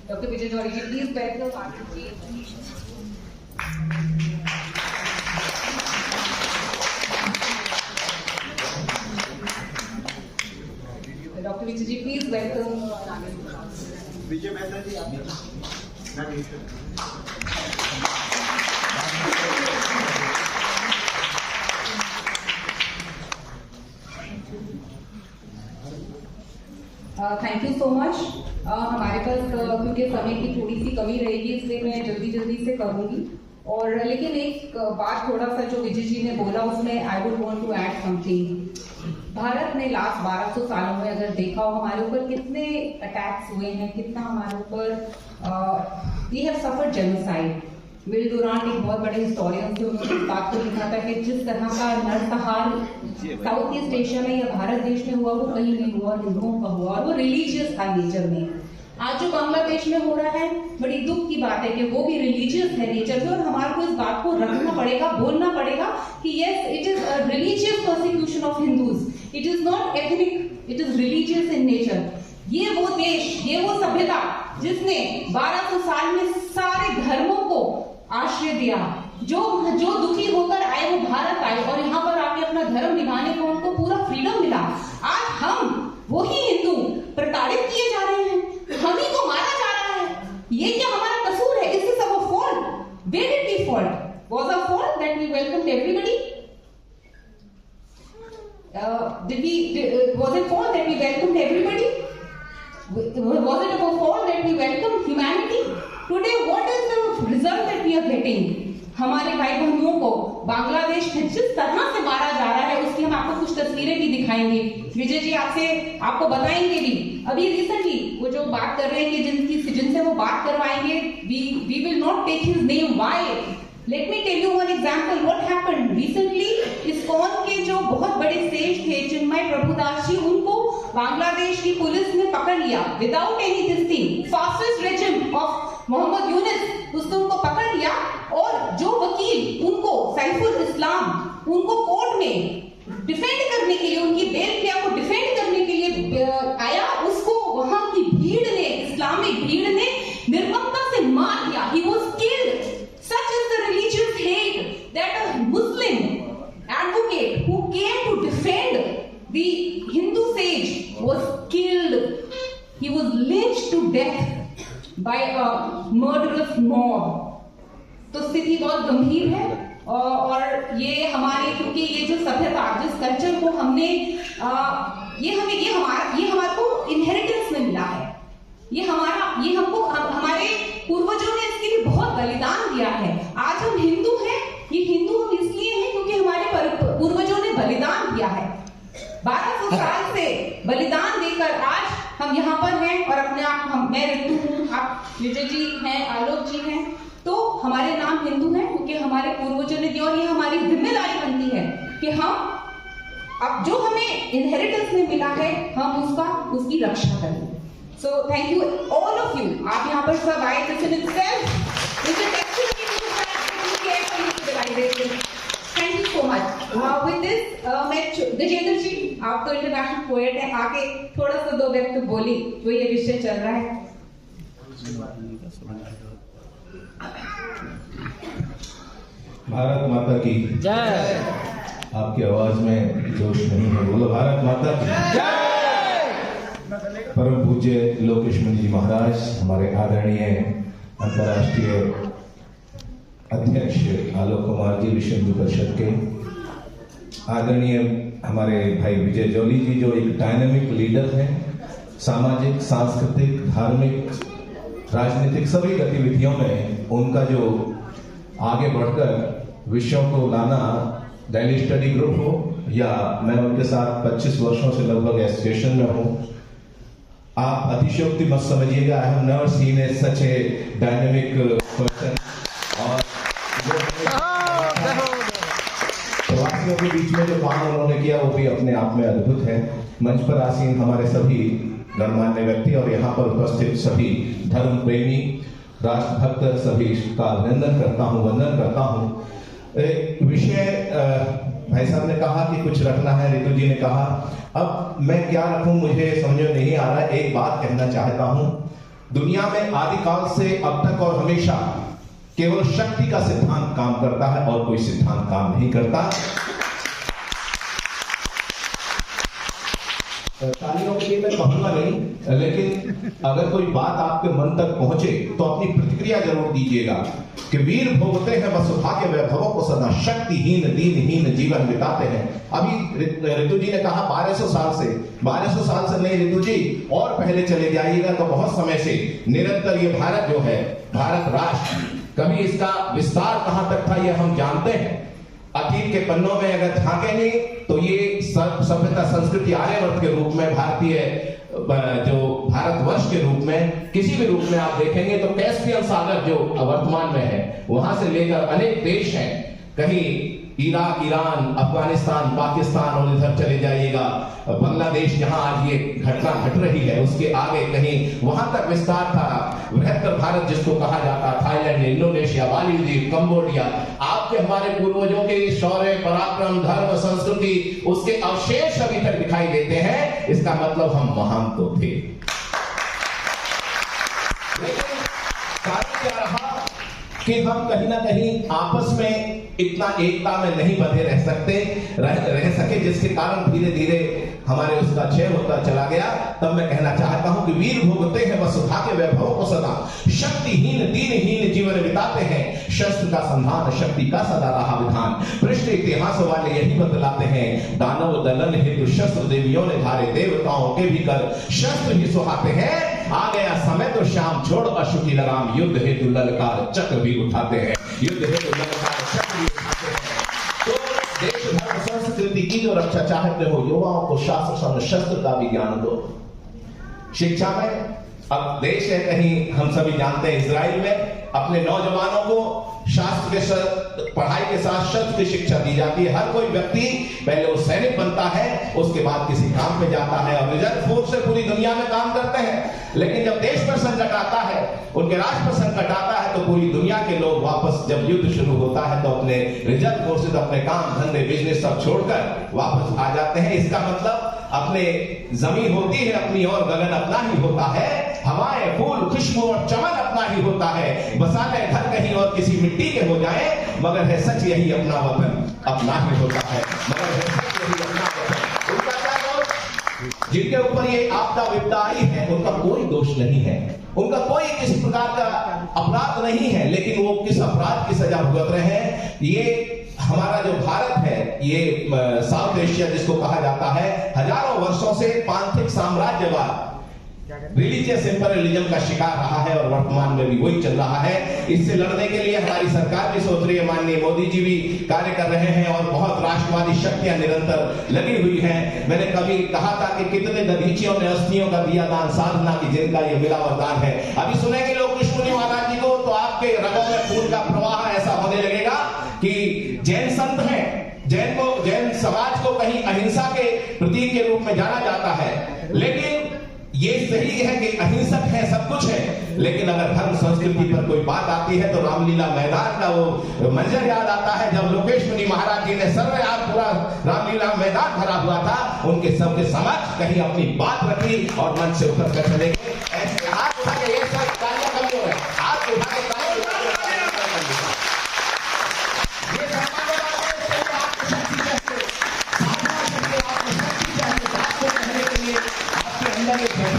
Dr. Vijay Jolly, please welcome our esteemed. Dr. Vijay ji, please welcome
Vijay Mehta ji.
Thank you so much. हमारे पास क्योंकि समय की थोड़ी सी कमी रहेगी, इसलिए मैं जल्दी से करूंगी। और लेकिन एक बात थोड़ा सा जो विजय जी ने बोला उसमें I would want to add something. Bharat ने लास्ट 1200 सालों में अगर देखा हो हमारे ऊपर कितने अटैक्स हुए हैं, कितना हमारे ऊपर we have suffered genocide. Will Durant एक बहुत बड़े हिस्टोरियन थे, उन्होंने इस बात को लिखा था कि जिस तरह का नरसंहार साउथ ईस्ट एशिया में या भारत देश में हुआ वो कहीं नहीं हुआ, हिंदुओं का हुआ, और वो रिलीजियस था नेचर में। आज जो बांग्लादेश में हो रहा है बड़ी दुख की बात है कि वो भी रिलीजियस है नेचर में, और हमारे को इस बात को रखना पड़ेगा, बोलना पड़ेगा कि yes it is a religious persecution of Hindus, it is not ethnic, it is religious in nature. ये वो देश, ये वो सभ्यता जिसने 1200 साल में सारे धर्मों को आश्रय दिया। जो दुखी होकर आए वो भारत आए और यहाँ पर आके अपना धर्म निभाने को उनको पूरा फ्रीडम मिला। आज हम वही हिंदू प्रताड़ित किए जा रहे हैं, हम ही को मारा जा रहा है। ये क्या हमारा कसूर है? Is this our fault? Where did we fault? Was our fault that we welcomed everybody? was it fault that we welcomed everybody? Was it our fault that we welcomed humanity? Today what is the result that we are getting? हमारे भाई बहनों को बांग्लादेश में जिस तरह से मारा जा रहा है उसकी हम आपको कुछ तस्वीरें भी दिखाएंगे। विजय जी आपको बताएंगे भी। अभी रिसेंटली वो जो बात कर रहे हैं कि जिनसे वो बात करवाएंगे, we will not take his name. Why? Let me tell you one example. What happened recently? ISKCON के जो बहुत बड़े सेठ थे चिन्मय प्रभुदास जी, उनको बांग्लादेश की पुलिस ने पकड़ लिया without any this thing. Fascist regime of Mohammad Yunus उसने उनको पकड़ लिया, और जो वकील उनको सैफुल इस्लाम उनको कोर्ट में डिफेंड करने के लिए, उनकी बेल क्रिया को डिफेंड करने के लिए आया, उसको वहां की भीड़ ने, इस्लामिक भीड़ ने निर्ममता से मार दिया। He was killed. Such is the religious hate that a Muslim advocate who came to defend the Hindu sage was killed. He was lynched to death by a murderous mob. तो स्थिति बहुत गंभीर है, और ये हमारे, क्योंकि ये जो सभ्यता, जिस कल्चर को हमने ये हमारे को इनहेरिटेंस में मिला है, ये हमको हमारे पूर्वजों ने इसके लिए बहुत बलिदान दिया है। आज हम हिंदू हैं, ये हिंदू हम इसलिए हैं क्योंकि हमारे पूर्वजों ने बलिदान दिया है। 1200 साल से बलिदान देकर आज हम यहाँ पर हैं, और अपने आप मैं ऋतु हूँ, आप विजय जी हैं, आलोक जी हैं, तो हमारे नाम हिंदू हैं क्योंकि हमारे पूर्वजों ने दिया। और ये हमारी जिम्मेदारी बनती है कि हम अब जो हमें इनहेरिटेंस में मिला है हम उसकी रक्षा करें। So thank you all of you. आप यहाँ पर सब आए, this in itself is a testimony to the fact that you care for me civilization. Thank you so much. With this, मैं गजेंद्र जी, आप तो इंटरनेशनल पोएट हैं, आके थोड़ा सा 2 वक्त बोली जो ये विषय चल रहा है।
भारत माता की
जय।
आपकी आवाज में जोश नहीं है, बोलो भारत माता की जय। परम पूज्य लोकेश मुनि जी महाराज, हमारे आदरणीय अंतर्राष्ट्रीय अध्यक्ष आलोक कुमार जी विश्व हिंदू परिषद के, आदरणीय हमारे भाई विजय जौली जी जो एक डायनामिक लीडर हैं, सामाजिक, सांस्कृतिक, धार्मिक, राजनीतिक सभी गतिविधियों में उनका जो आगे बढ़कर विषयों को लाना, दिल्ली स्टडी ग्रुप हो या मैं उनके साथ 25 वर्षों से लगभग एसोसिएशन में हूँ। आप अतिशयोक्ति मत समझिएगा, I have never seen A such a dynamic person. और प्रवासियों के बीच में जो काम उन्होंने किया वो भी अपने आप में अद्भुत है। मंच पर आसीन हमारे सभी गणमान्य व्यक्ति और यहाँ पर उपस्थित सभी धर्म प्रेमी, राष्ट्रभक्त सभी का अभिनंदन करता हूँ, वंदन करता हूँ। विषय भाई साहब ने कहा कि कुछ रखना है, रितु जी ने कहा, अब मैं क्या रखूं मुझे समझ में नहीं आ रहा। एक बात कहना चाहता हूं, दुनिया में आदिकाल से अब तक और हमेशा केवल शक्ति का सिद्धांत काम करता है और कोई सिद्धांत काम नहीं करता। तालियों के लिए मैं कहूंगा नहीं, लेकिन अगर कोई बात आपके मन तक पहुंचे तो अपनी प्रतिक्रिया जरूर दीजिएगा कि वीर भोगते हैं बस भाग्य वैभवों को सदा, शक्तिहीन दीनहीन जीवन बिताते हैं। अभी ऋतु जी ने कहा 1200 साल से नहीं ऋतु जी, और पहले चले जाइएगा तो बहुत समय से निरंतर ये भारत जो है, भारत राष्ट्र, कभी इसका विस्तार कहां तक था ये हम जानते हैं। अतीत के पन्नों में अगर झांकेंगे तो ये सभ्यता संस्कृति आर्यवर्त के रूप में, भारतीय जो भारतवर्ष के रूप में, किसी भी रूप में आप देखेंगे तो कैस्पियन सागर जो वर्तमान में है, वहां से लेकर अनेक देश हैं, कहीं इराक, ईरान, अफगानिस्तान, पाकिस्तान, और इधर चले जाइएगा बांग्लादेश, जहां आज ये घटना घट रही है, उसके आगे कहीं वहां तक विस्तार था। बृहत्तर भारत जिसको कहा जाता, थाईलैंड, इंडोनेशिया, मालदीव, कंबोडिया, आपके हमारे पूर्वजों के शौर्य, पराक्रम, धर्म, संस्कृति, उसके अवशेष अभी तक दिखाई देते हैं। इसका मतलब हम महान तो थे। लेकिन कारण क्या रहा कि हम कहीं ना कहीं आपस में इतना एकता में नहीं बंधे रह सके, जिसके कारण धीरे धीरे हमारे उसका क्षय होता चला गया। तब मैं कहना चाहता हूं कि वीर भोगते हैं बस भाग्य वैभवों को सदा, शक्तिहीन दीनहीन जीवन बिताते हैं, शस्त्र का संधान शक्ति का सदा रहा विधान। पृष्ठ इतिहास वाले यही बतलाते हैं, दानव दलन हेतु शस्त्र देवियों ने धारे, देवताओं के भी कर शस्त्र ही सुहाते हैं। आ गया समय तो शाम छोड़ अशु की लगाम, युद्ध हेतु ललकार चक्र भी उठाते हैं, युद्ध हेतु ललकार चक्र भी उठाते हैं। तो देश धर्म संस्कृति की जो रक्षा चाहते हो, युवाओं को शास्त्र समझ शस्त्र का भी ज्ञान दो। शिक्षा में अब देश है कहीं, हम सभी जानते हैं इजराइल में अपने नौजवानों को शास्त्र के पढ़ाई के साथ शस्त्र की शिक्षा दी जाती है। हर कोई व्यक्ति पहले वो सैनिक बनता है, उसके बाद किसी काम पे जाता है और रिजर्व फोर्स से पूरी दुनिया में काम करते हैं। लेकिन जब देश पर संकट आता है, उनके राष्ट्र पर संकट आता है, तो पूरी दुनिया के लोग वापस, जब युद्ध शुरू होता है तो अपने रिजर्व फोर्सेस, अपने काम धंधे बिजनेस सब छोड़कर वापस आ जाते हैं। इसका मतलब अपने जमीन होती है अपनी और गगन अपना ही होता है, हवाएं फूल खुशबू और चमन अपना ही होता है। बसाने घर कहीं और किसी मिट्टी के हो जाए, मगर है सच यही अपना वतन अपना ही होता है, मगर है सच यही अपना वतन। उनका क्या दोष? जिनके ऊपर ये आपदा विपदा आई है, उनका कोई दोष नहीं है, उनका कोई किसी प्रकार का अपराध नहीं है, लेकिन वो किस अपराध की सजा भुगत रहे हैं। ये हमारा जो भारत है, ये साउथ एशिया जिसको कहा जाता है, हजारों वर्षों से पांथिक साम्राज्यवाद, रिलीजियस इंपीरियलिज्म का शिकार रहा है और वर्तमान में भी वही चल रहा है। इससे लड़ने के लिए हमारी सरकार भी सोच रही है, माननीय मोदी जी भी कार्य कर रहे हैं और बहुत राष्ट्रवादी शक्तियां निरंतर लगी हुई हैं। मैंने कभी कहा था कि कितने दधीचियों ने अस्थियों का दिया दान साधना की, जिनका ये मिला वरदान है। अभी सुनेंगे लोग कृष्ण महाराज जी को तो आपके रगों में खून का प्रवाह ऐसा होने लगेगा कि जैन संत हैं, जैन समाज को कहीं अहिंसा के प्रतीक के रूप में जाना जाता है। लेकिन ये सही है कि अहिंसक है, सब कुछ है, लेकिन अगर धर्म संस्कृति पर कोई बात आती है तो रामलीला मैदान का वो मंजर याद आता है, जब लोकेश मुनि महाराज जी ने सर्वयाग पूरा रामलीला मैदान भरा हुआ था, उनके सबके समक्ष कहीं अपनी बात रखी और मंच से उतर कर चले गए। ऐसे हाथ उठा के, ये सब तालियां कम हो रहे हैं, हाथ उठा के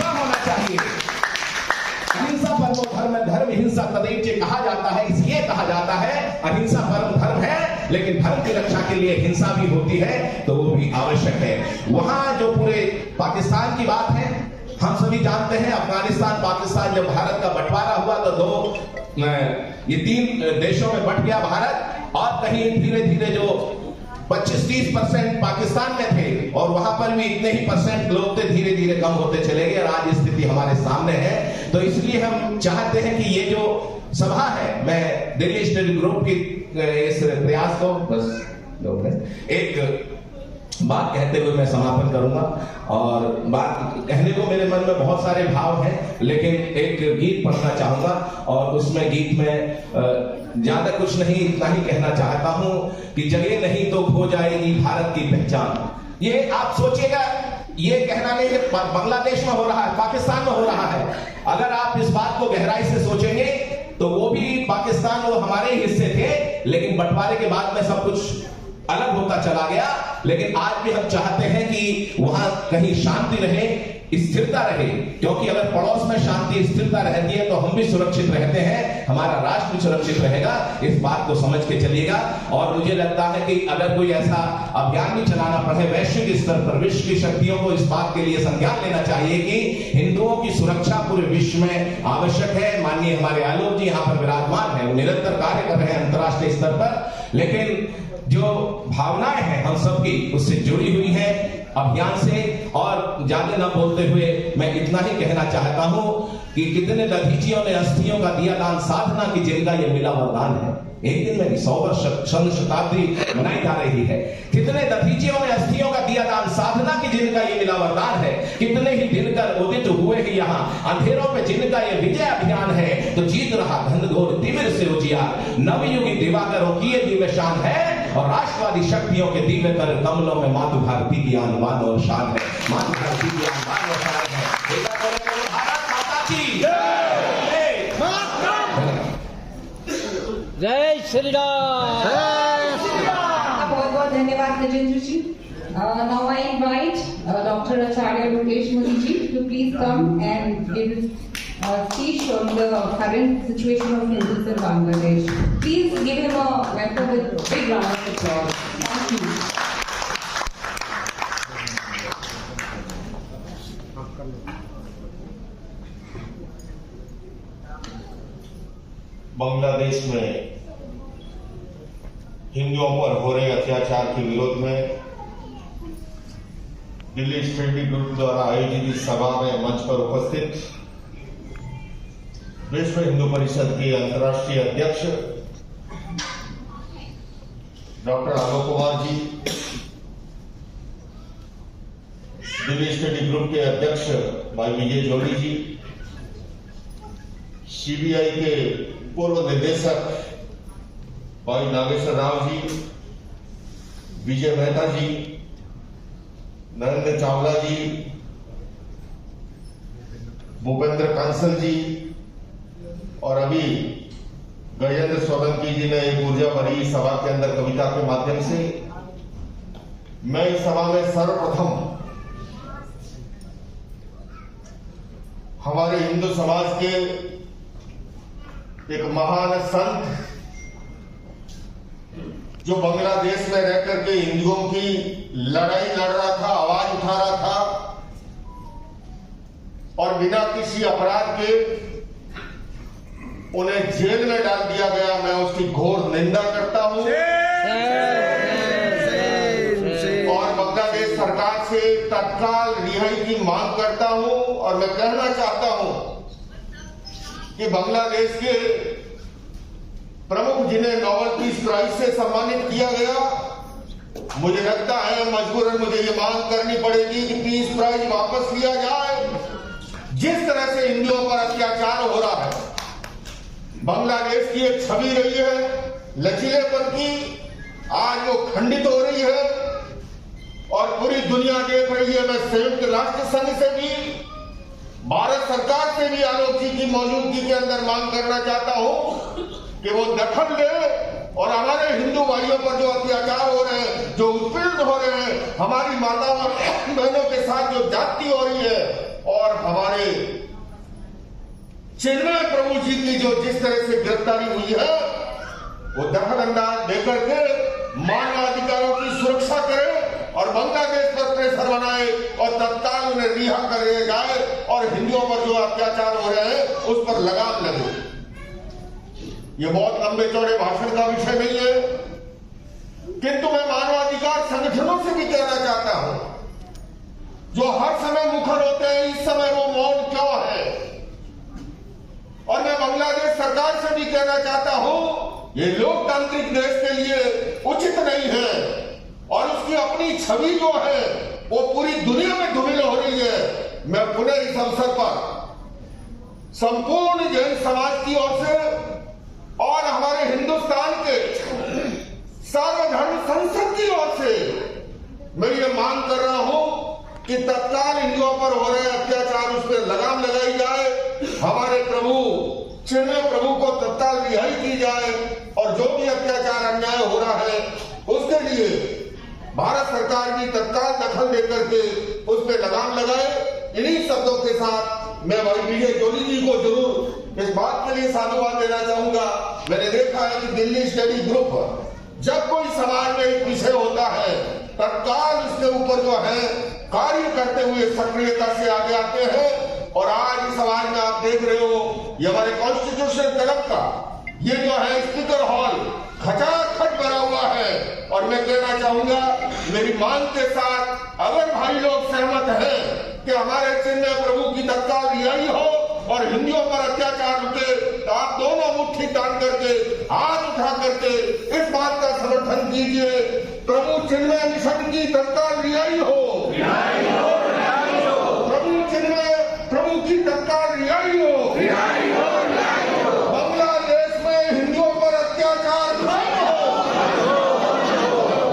होना चाहिए। अहिंसा परमो धर्म, धर्म हिंसा तदैव कहा जाता है, इसलिए कहा जाता है अहिंसा परम धर्म है, लेकिन धर्म की रक्षा के लिए हिंसा भी होती है, तो वो भी आवश्यक है। वहां जो पूरे पाकिस्तान की बात है, हम सभी जानते हैं, अफगानिस्तान पाकिस्तान जब भारत का बंटवारा हुआ तो ये 3 देशों में बंट गया भारत, और कहीं धीरे धीरे जो 25-30% पाकिस्तान में थे और वहां पर भी इतने ही % लोग थे, धीरे धीरे कम होते चले गए और आज स्थिति हमारे सामने है। तो इसलिए हम चाहते हैं कि ये जो सभा है, मैं दिल्ली स्टडी ग्रुप की इस प्रयास को बस एक बात कहते हुए मैं समापन करूंगा। और बात कहने को मेरे मन में बहुत सारे भाव हैं, लेकिन एक गीत पढ़ना चाहूंगा और उसमें गीत में ज्यादा कुछ नहीं, इतना ही कहना चाहता हूं कि जगह नहीं तो खो जाएगी भारत की पहचान। ये आप सोचिएगा, ये कहना नहीं है बांग्लादेश में हो रहा है, पाकिस्तान में हो रहा है। अगर आप इस बात को गहराई से सोचेंगे तो वो भी पाकिस्तान वो हमारे हिस्से थे, लेकिन बंटवारे के बाद में सब कुछ अलग होता चला गया। लेकिन आज भी हम चाहते हैं कि वहां कहीं शांति रहे, स्थिरता रहे, क्योंकि अगर पड़ोस में शांति स्थिरता रहती है तो हम भी सुरक्षित रहते हैं, हमारा राष्ट्र भी सुरक्षित रहेगा। इस बात को समझ के चलिएगा। और मुझे लगता है कि अगर कोई ऐसा अभियान भी चलाना पड़े वैश्विक स्तर पर, विश्व की शक्तियों को इस बात के लिए संज्ञान लेना चाहिए कि हिंदुओं की सुरक्षा पूरे विश्व में आवश्यक है। माननीय हमारे आलोक जी यहाँ पर विराजमान है, वो निरंतर कार्य कर रहे हैं अंतर्राष्ट्रीय स्तर पर, लेकिन जो भावनाएं हैं हम सबकी उससे जुड़ी हुई है अभियान से। और ज्यादा न बोलते हुए मैं इतना ही कहना चाहता हूं कि कितने दधीचियों ने अस्थियों का दिया दान साधना की, जिनका ये मिला वरदान है। एक दिन में 100 वर्ष शताब्दी मनाई जा रही है। कितने दधीचियों ने अस्थियों का दिया दान साधना की, जिनका ये मिला वरदान है। कितने ही दिनकर उदित हुए हैं यहाँ अंधेरों पे, जिनका ये विजय अभियान है। तो जीत रहा घनघोर तिमिर से उजियार, नवयुगी दिवाकरों की ये दिव्य शान है। और राष्ट्रवादी शक्तियों के दिव्य कर कमलों में मातृ भारती की आन और शान है। मातृ भारती की आन और शान है। भारत माता की
जय श्री राम।
बहुत बहुत धन्यवाद गजेंद्र जी। Now I invite Dr. Acharya Lokesh Modi ji to please come and give his speech on the current situation of Hindus in Bangladesh. Please give him a welcome with big round of applause. Thank you.
Bangladesh में हिंदुओं पर हो रहे अत्याचार के विरोध में दिल्ली स्टडी ग्रुप द्वारा आयोजित इस सभा में मंच पर उपस्थित विश्व हिंदू परिषद के अंतर्राष्ट्रीय अध्यक्ष doctor Alok Kumar ji, Delhi study group के अध्यक्ष भाई विजय जोड़ी जी, सीबीआई के पूर्व निदेशक भाई नागेश्वर राव जी, विजय मेहता जी, नरेंद्र चावला जी, भूपेंद्र कांसल जी, और अभी गजेंद्र सोलंकी जी ने एक ऊर्जा भरी सभा के अंदर कविता के माध्यम से, मैं इस सभा में सर्वप्रथम हमारे हिंदू समाज के एक महान संत जो बांग्लादेश में रह करके हिंदुओं की लड़ाई लड़ रहा था, आवाज उठा रहा था और बिना किसी अपराध के उन्हें जेल में डाल दिया गया, मैं उसकी घोर निंदा करता हूं। और बांग्लादेश सरकार से तत्काल रिहाई की मांग करता हूं। और मैं कहना चाहता हूं कि बांग्लादेश के प्रमुख जिन्हें नोबेल पीस प्राइज से सम्मानित किया गया, मुझे लगता है मजबूरन मुझे ये मांग करनी पड़ेगी कि पीस प्राइज वापस लिया जाए। जिस तरह से हिंदुओं पर अत्याचार हो रहा है, बांग्लादेश की एक छवि रही है लचीलेपन की, आज वो खंडित हो रही है और पूरी दुनिया देख रही है। मैं संयुक्त राष्ट्र संघ से भी, भारत सरकार से भी आलोक जी की मौजूदगी के अंदर मांग करना चाहता हूं कि वो दखल ले और हमारे हिंदू भाइयों पर जो अत्याचार हो रहे हैं, जो उत्पीड़न हो रहे हैं, हमारी माताओं और बहनों के साथ जो जाति हो रही है, और हमारे चिन्मय प्रभु जी की जो जिस तरह से गिरफ्तारी हुई है, वो दखल अंदाज देकर के मानवाधिकारों की सुरक्षा करे और बांग्लादेश पर प्रेशर बनाए और तत्काल उन्हें रिहा कर दिया जाए और हिंदुओं पर जो अत्याचार हो रहे हैं उस पर लगाम लगे। ये बहुत लंबे चौड़े भाषण का विषय नहीं है, किंतु मैं मानवाधिकार संगठनों से भी कहना चाहता हूं, जो हर समय मुखर होते हैं, इस समय वो मौन क्यों है। और मैं बांग्लादेश सरकार से भी कहना चाहता हूं, ये लोकतांत्रिक देश के लिए उचित नहीं है और उसकी अपनी छवि जो है वो पूरी दुनिया में धूमिल हो रही है। मैं पुनः इस अवसर पर संपूर्ण जैन समाज की ओर से और हमारे हिंदुस्तान के सर्वधर्म संसद की ओर से मैं ये मांग कर रहा हूं कि तत्काल हिंदुओं पर हो रहे अत्याचार उस पर लगाम लगाई जाए, हमारे प्रभु चिन्मय प्रभु को तत्काल रिहाई की जाए और जो भी अत्याचार अन्याय हो रहा है उसके लिए भारत सरकार भी तत्काल दखल लेकर के उस पर लगाम लगाए। इन्हीं शब्दों के साथ मैं विजय जोली जी को जरूर इस बात के लिए साधुवाद देना चाहूंगा। मैंने देखा है कि दिल्ली स्टडी ग्रुप जब कोई समाज में एक विषय होता है तत्काल उसके ऊपर जो है कार्य करते हुए सक्रियता से आगे आते हैं। और आज इस समाज में आप देख रहे हो ये हमारे कॉन्स्टिट्यूशन क्लब का ये जो है स्पीकर हॉल खचाखच भरा हुआ है। और मैं कहना चाहूंगा मेरी मांग के साथ अगर भाई लोग सहमत हैं कि हमारे चिन्ह प्रभु की तत्काल रिहाई हो और हिंदुओं पर अत्याचार रुके तो आप दोनों मुट्ठी तान करके हाथ उठा करके इस बात का समर्थन कीजिए प्रभु चिन्मय मिशन की तत्काल रिहाई हो, प्रभु चिन्मय प्रभु की तत्काल रिहाई हो, बांग्लादेश में हिंदुओं पर अत्याचार बंद हो,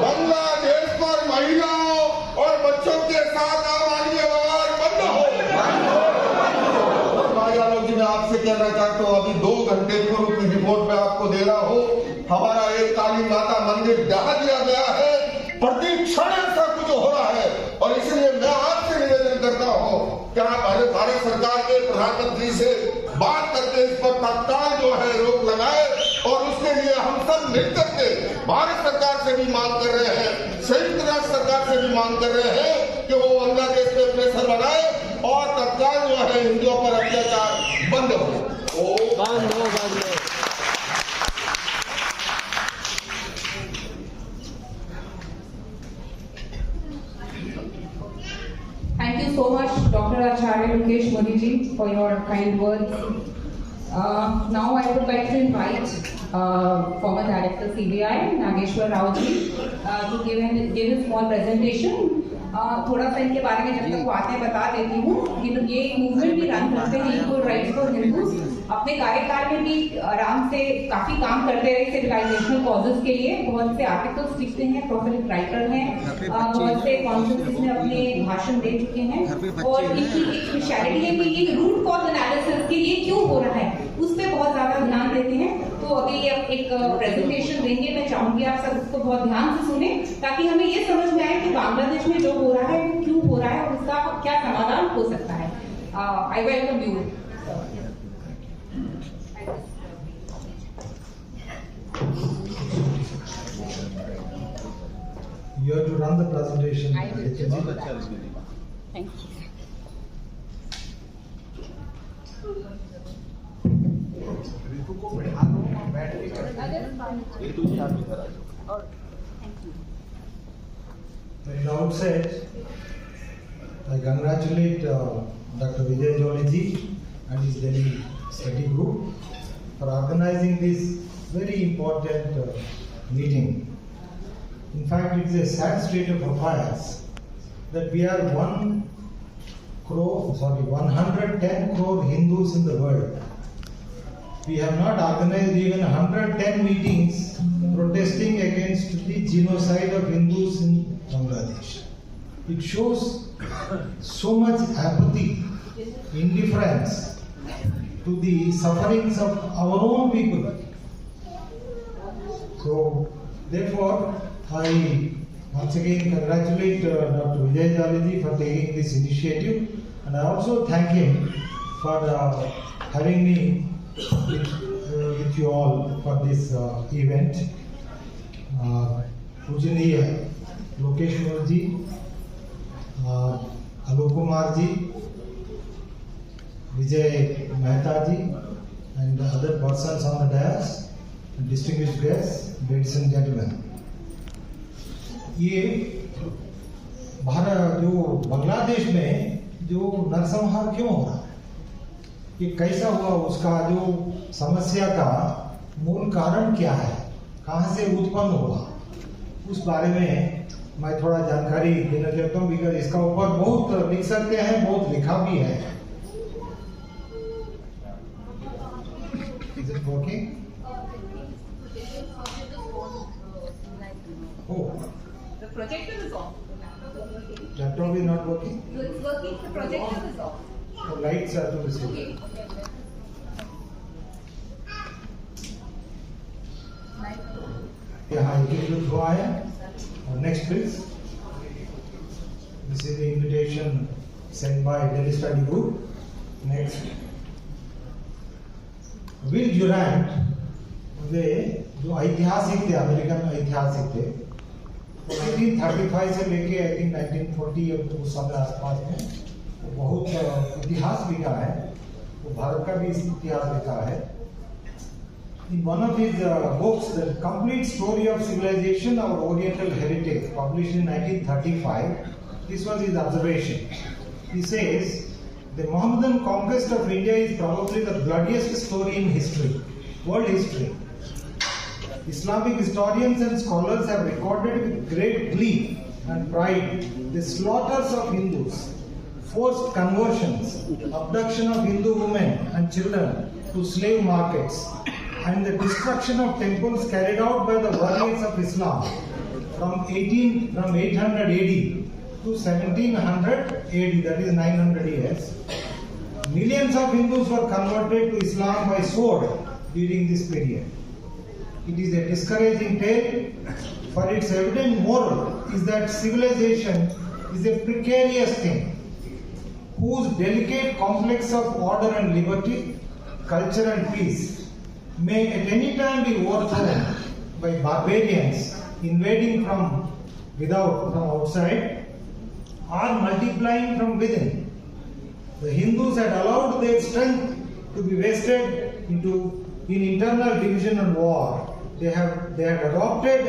बांग्लादेश पर महिलाओं और बच्चों के साथ अमानवीय व्यवहार बंद हो। मैं आपसे कहना चाहता हूँ अभी 2 घंटे पूर्व की रिपोर्ट में आपको दे रहा हूँ हमारा एक काली माता मंदिर ढहा दिया गया है। प्रति क्षण ऐसा कुछ हो रहा है और इसलिए मैं आपसे निवेदन करता हूँ कि आप भारत सरकार के प्रधानमंत्री से बात करके इस पर तत्काल जो है रोक लगाए। और उसके लिए हम सब मिलकर के भारत सरकार से भी मांग कर रहे हैं, संयुक्त राष्ट्र सरकार से भी मांग कर रहे हैं कि वो बांग्लादेश पे प्रेशर बनाए और तत्काल जो है हिंदुओं पर अत्याचार बंद हो।
Thank you so much, Dr. Acharya Lokesh Modi ji, for your kind words. Now I would like to invite former Director CBI, Nageshwar Rao ji, to give a small presentation. थोड़ा सा इनके बारे में जब तक वो आते हैं बता देती हूँ कि ये मूवमेंट भी रन करते हैं इक्वल राइट्स फॉर हिंदूज। अपने कार्यकाल में भी आराम से काफी काम करते रहे सिविलाइजेशनल कॉजेस के लिए। बहुत से आर्टिकल्स लिखते हैं, प्रोफिलिक राइटर हैं, बहुत से कॉन्फ्रेंसेस में अपने भाषण दे चुके हैं। और इनकी एक स्पेशलिटी है कि ये रूट कॉज एनालिसिस कि ये क्यों हो रहा है उस पर बहुत ज्यादा ध्यान देते हैं। तो अभी ये एक प्रेजेंटेशन देंगे, मैं चाहूंगी आप सब उसको बहुत ध्यान से सुने ताकि हमें ये समझ में आए कि बांग्लादेश में जो हो रहा है वो क्यों हो रहा है और उसका क्या समाधान हो सकता है। I welcome you.
You have to run the presentation.
I will. Thank you.
At the outset, I congratulate Dr. Vijay Joly ji and his Delhi study group for organizing this very important meeting. In fact, it is a sad state of affairs that we are 110 crore Hindus in the world. We have not organized even 110 meetings protesting against the genocide of Hindus in Bangladesh. It shows so much apathy, indifference to the sufferings of our own people. So, therefore, I once again congratulate Dr. Vijay Joly ji for taking this initiative, and I also thank him for having me with you all for this event. पूजनीय Lokesh Modi ji, Alok Kumar ji, Vijay Mehta ji, and other persons on the dais, distinguished guests, ladies and gentlemen. ये भारत जो बांग्लादेश में जो नरसंहार क्यों हो रहा है, ये कैसा हुआ, उसका जो समस्या का मूल कारण क्या है, कहाँ से उत्पन्न हुआ, उस बारे में मैं थोड़ा जानकारी देना चाहता हूँ। बिकॉज इसका ऊपर बहुत लिख सकते हैं, बहुत लिखा भी है। Is it working? Oh.
The projector is off.
Laptop is not working?
No, it's working. The projector is off.
The lights are to the side.
Okay.
यहाँ एक हुआ है। और next please. This is the invitation sent by Delhi Study Group. Next. Will Durant वे जो ऐतिहासिक थे, अमेरिकन ऐतिहासिक थे, 1935 से लेके आई थिंक 1940 और उस समय आसपास में वो बहुत इतिहास लिखा है, वो भारत का भी इतिहास लिखा है. In one of his books, The Complete Story of Civilization or Oriental Heritage, published in 1935, this was his observation. He says, the Mohammedan conquest of India is probably the bloodiest story in history, world history. Islamic historians and scholars have recorded with great glee and pride the slaughters of Hindus, forced conversions, abduction of Hindu women and children to slave markets, and the destruction of temples carried out by the warriors of Islam from 800 AD to 1700 AD, that is 900 years. Millions of Hindus were converted to Islam by sword during this period. It is a discouraging tale, for its evident moral is that civilization is a precarious thing, whose delicate complex of order and liberty, culture and peace may at any time be overthrown by barbarians invading from without, from outside, or multiplying from within. The Hindus had allowed their strength to be wasted in internal division and war. They had adopted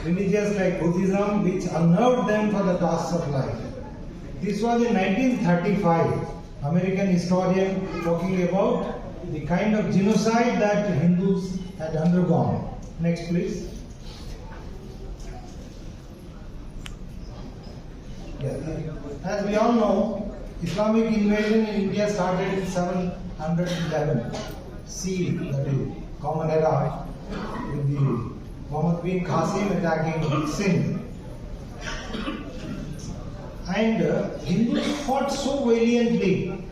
religions like Buddhism, which unnerved them for the tasks of life. This was in 1935. American historian talking about the kind of genocide that Hindus had undergone. Next, please. As we all know, Islamic invasion in India started in 711 CE, that is Common Era, with the Muhammad bin Qasim attacking Sindh. And Hindus fought so valiantly.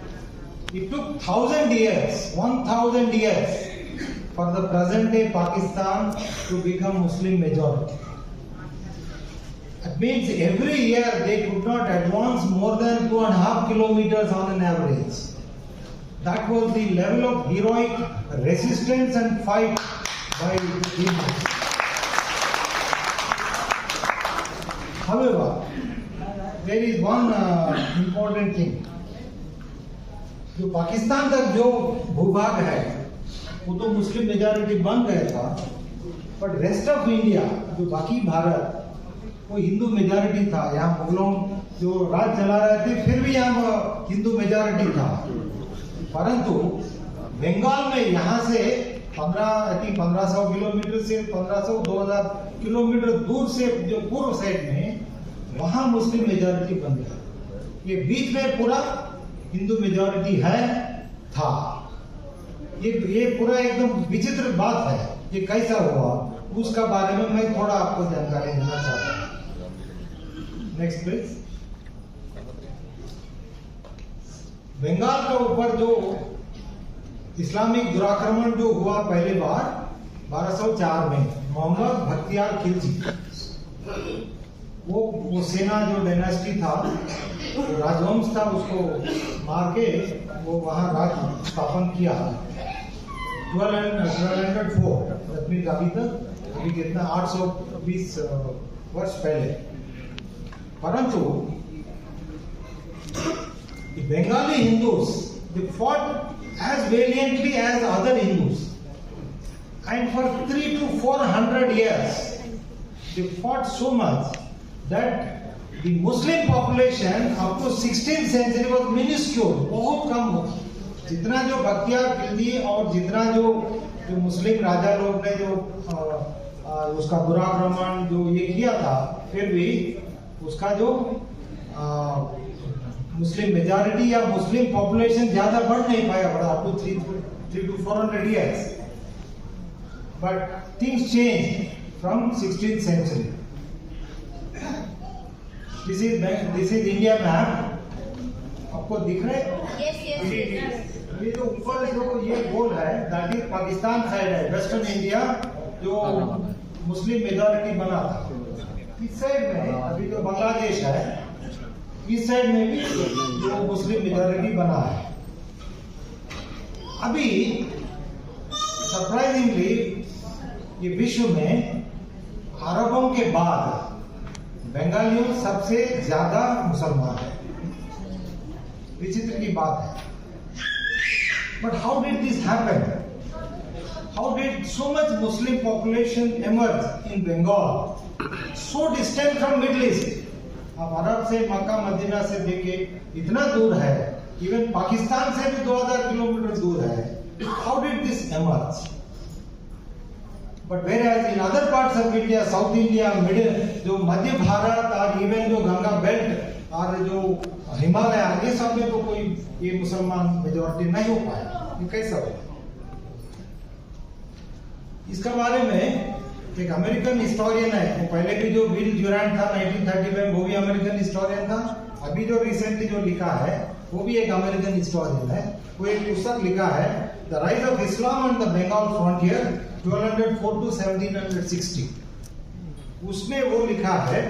It took 1,000 years for the present day Pakistan to become Muslim majority. That means every year they could not advance more than 2.5 kilometers on an average. That was the level of heroic resistance and fight by the Hindus. However, there is one important thing. जो पाकिस्तान तक जो भूभाग है वो तो मुस्लिम मेजॉरिटी बन गया था, बट रेस्ट ऑफ इंडिया जो बाकी भारत वो हिंदू मेजॉरिटी था. यहाँ मुगलों जो राज चला रहे थे फिर भी यहाँ हिंदू मेजॉरिटी था, परंतु बंगाल में यहाँ से 1500 किलोमीटर से 2000 किलोमीटर दूर से जो पूर्व साइड में वहाँ मुस्लिम मेजॉरिटी बन गया. ये बीच में पूरा हिंदू मेजॉरिटी था. ये पूरा एकदम विचित्र बात है. ये कैसा हुआ उसका बारे में मैं थोड़ा आपको जानकारी देना चाहता हूँ. Next please. बंगाल के ऊपर जो इस्लामिक दुराक्रमण जो हुआ पहली बार 1204 में मोहम्मद बख्तियार खिलजी, वो सेना जो डायनेस्टी था, राजवंश था, उसको मार के वो वहां राज स्थापन किया 1204. अभी कितना 820 वर्ष पहले. परंतु Bengali Hindus they fought as valiantly as other Hindus, and for 300 to 400 years they fought so much that the Muslim population up to 16th century was minuscule, बहुत कम हो. जितना जो बख्तियार खिलजी और जितना जो मुस्लिम राजा लोग ने जो उसका दुराक्रमण जो ये किया था, फिर भी उसका जो मुस्लिम मेजॉरिटी या मुस्लिम पॉपुलेशन ज्यादा बढ़ नहीं पाया, बड़ा up to 300 to 400 years. But things changed from 16th century. This is India map. आपको दिख रहा है?
Yes.
ये जो ऊपर जो ये गोल है, that is पाकिस्तान साइड है, वेस्टर्न इंडिया जो मुस्लिम मेजॉरिटी बना था. इस साइड में अभी जो बांग्लादेश है, इस साइड में भी जो मुस्लिम मेजॉरिटी बना है। अभी सरप्राइजिंगली ये विश्व में अरबों के बाद बंगालियों सबसे ज्यादा मुसलमान है। विचित्र की बात है। But how did this happen? How did so much Muslim population emerge in Bengal, so distant from Middle East? आप अरब से मक्का मदीना से देखे इतना दूर है, इवन पाकिस्तान से भी 2000 किलोमीटर दूर है। How did this emerge? But whereas in other parts of India, South India, middle, जो मध्य भारत और इवन जो गंगा बेल्ट और जो हिमालय, ये सब में तो कोई ये मुसलमान मेजॉरिटी नहीं हो पाया। ये कैसा हो? इसके बारे में एक अमेरिकन हिस्टोरियन है, वो पहले भी जो बिल ड्यूरेंट था 1930 में, वो भी अमेरिकन हिस्टोरियन था। अभी जो रिसेंटली जो लिखा है वो भी एक अमेरिकन हिस्टोरियन है। वो एक पुस्तक लिखा है the rise of Islam on the Bengal frontier 1204 to 1760। उसमें वो लिखा है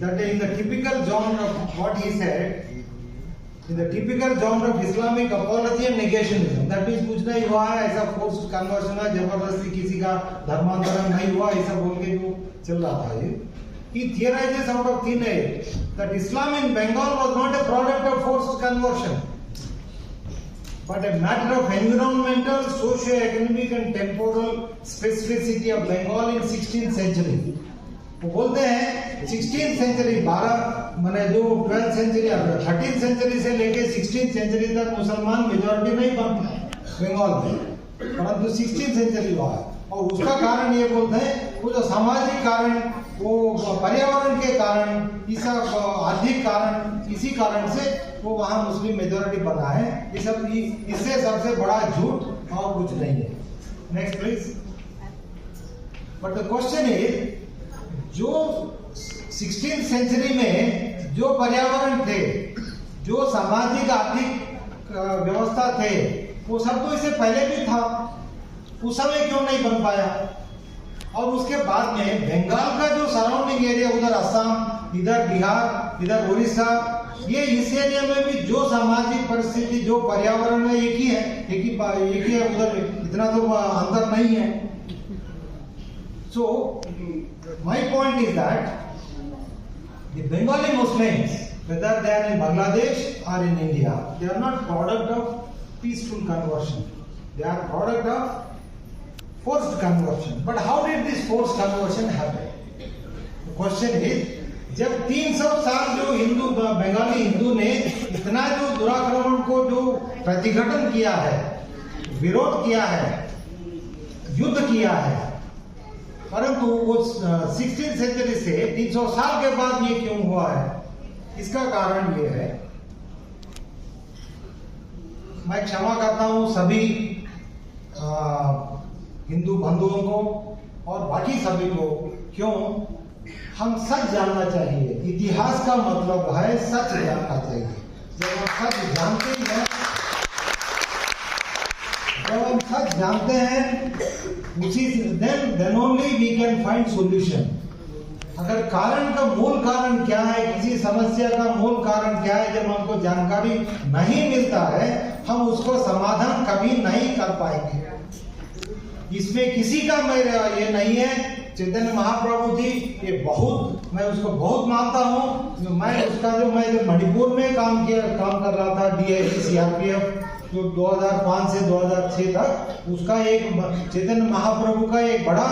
that in the typical genre of what he said, in the typical genre of Islamic apology and negationism, that means कुछ नहीं हुआ है, ऐसा forced conversion है, जबरदस्ती किसी का धर्मांतरण नहीं हुआ, ऐसा बोल के जो चल रहा था ये। He theorizes out of thin air that Islam in Bengal was not a product of forced conversion, but a matter of environmental, socio-economic and temporal specificity of Bengal in 16th century. वो बोलते हैं 16th सेंचुरी 12 मैंने जो 12th सेंचुरी 13th सेंचुरी से लेके 16th सेंचुरी तक मुसलमान मेजॉरिटी नहीं बन पाए बंगाल में, परंतु 16th सेंचुरी हुआ है। और उसका कारण ये बोलते हैं वो जो सामाजिक कारण, वो पर्यावरण के कारण, इस आर्थिक कारण, इसी कारण से वो वहाँ मुस्लिम मेजॉरिटी बना है। ये सब इससे सबसे बड़ा झूठ और कुछ नहीं है। Next please. But the question is, जो 16th सेंचुरी में जो पर्यावरण थे, जो सामाजिक आर्थिक व्यवस्था थे, वो सब तो इससे पहले भी था, उस समय क्यों नहीं बन पाया? और उसके बाद में बंगाल का जो सराउंडिंग एरिया, उधर असम, इधर बिहार, इधर उड़ीसा, ये इस एरिया में भी जो सामाजिक परिस्थिति, जो पर्यावरण है, एक ही है, एक ही है, उधर इतना तो अंतर नहीं है। So my point is that the Bengali Muslims, whether they are in Bangladesh or in India, they are not product of peaceful conversion. They are product of forced conversion. But how did this forced conversion happen? The question is, जब 300 साल जो हिंदू बंगाली हिंदू ने इतना जो दुराक्रमण को जो प्रतिघटन किया है, विरोध किया है, युद्ध किया है, परंतु वो 16th सेंचुरी से 300 साल के बाद ये क्यों हुआ है? इसका कारण ये है, मैं क्षमा करता हूं सभी हिंदू बंधुओं को और बाकी सभी को। क्यों? हम सच जानना चाहिए। इतिहास का मतलब है सच जानना चाहिए। जब हम सच जानते हैं, जब हम सच जानते हैं, then only we can find solution. अगर कारण का मूल कारण क्या है, किसी समस्या का मूल कारण क्या है, जब हमको जानकारी नहीं मिलता है, हम उसको समाधान कभी नहीं कर पाएंगे। इसमें किसी का मेरा ये नहीं है। चैतन्य महाप्रभु जी, ये बहुत, मैं उसको बहुत मानता हूँ। मैं उसका जो मणिपुर में काम कर रहा था, DIG CRPF, जो 2005 से 2006 तक, उसका एक चैतन्य महाप्रभु का एक बड़ा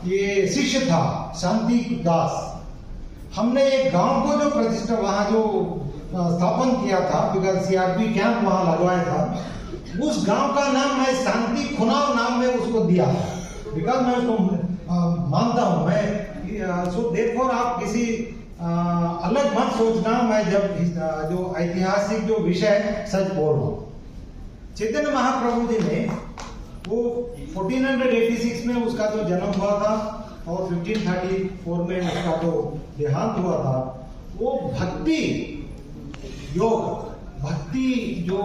ये शिष्य था, शांति दास। हमने एक गांव को जो प्रतिष्ठा वहाँ जो स्थापन किया था, बिकॉज CRP कैंप वहाँ लगवाया था, उस गांव का नाम मैं शांति खुनाव नाम में उसको दिया, बिकॉज मैं उसको मानता हूँ। मैं सो देयरफॉर आप किसी अलग मत सोचना, मैं जब जो ऐतिहासिक जो विषय सच बोल रहा हूँ। चैतन्य महाप्रभु जी ने वो 1486 में उसका जो जन्म हुआ था और 1534 में उसका जो देहांत हुआ था, वो भक्ति योग, भक्ति जो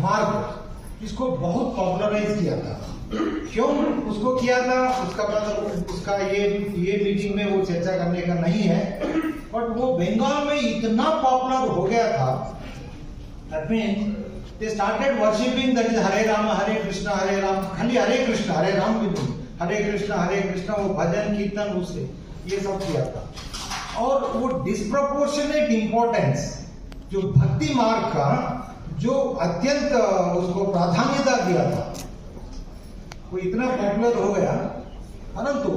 मार्ग, इसको बहुत पॉपुलराइज किया था। क्यों उसको किया था, उसका मतलब उसका ये मीटिंग में वो चर्चा करने का नहीं है। बट वो बंगाल में इतना पॉपुलर हो गया था, that mean they started worshipping that is Hare Ram Hare Ram, खाली हरे राम भी नहीं, हरे कृष्णा, वो भजन कीर्तन उससे ये सब किया था। और वो डिस्प्रोपोर्शनेट इंपॉर्टेंस जो भक्ति मार्ग का जो अत्यंत उसको प्राधान्यता दिया था, वो इतना पॉपुलर हो गया। परंतु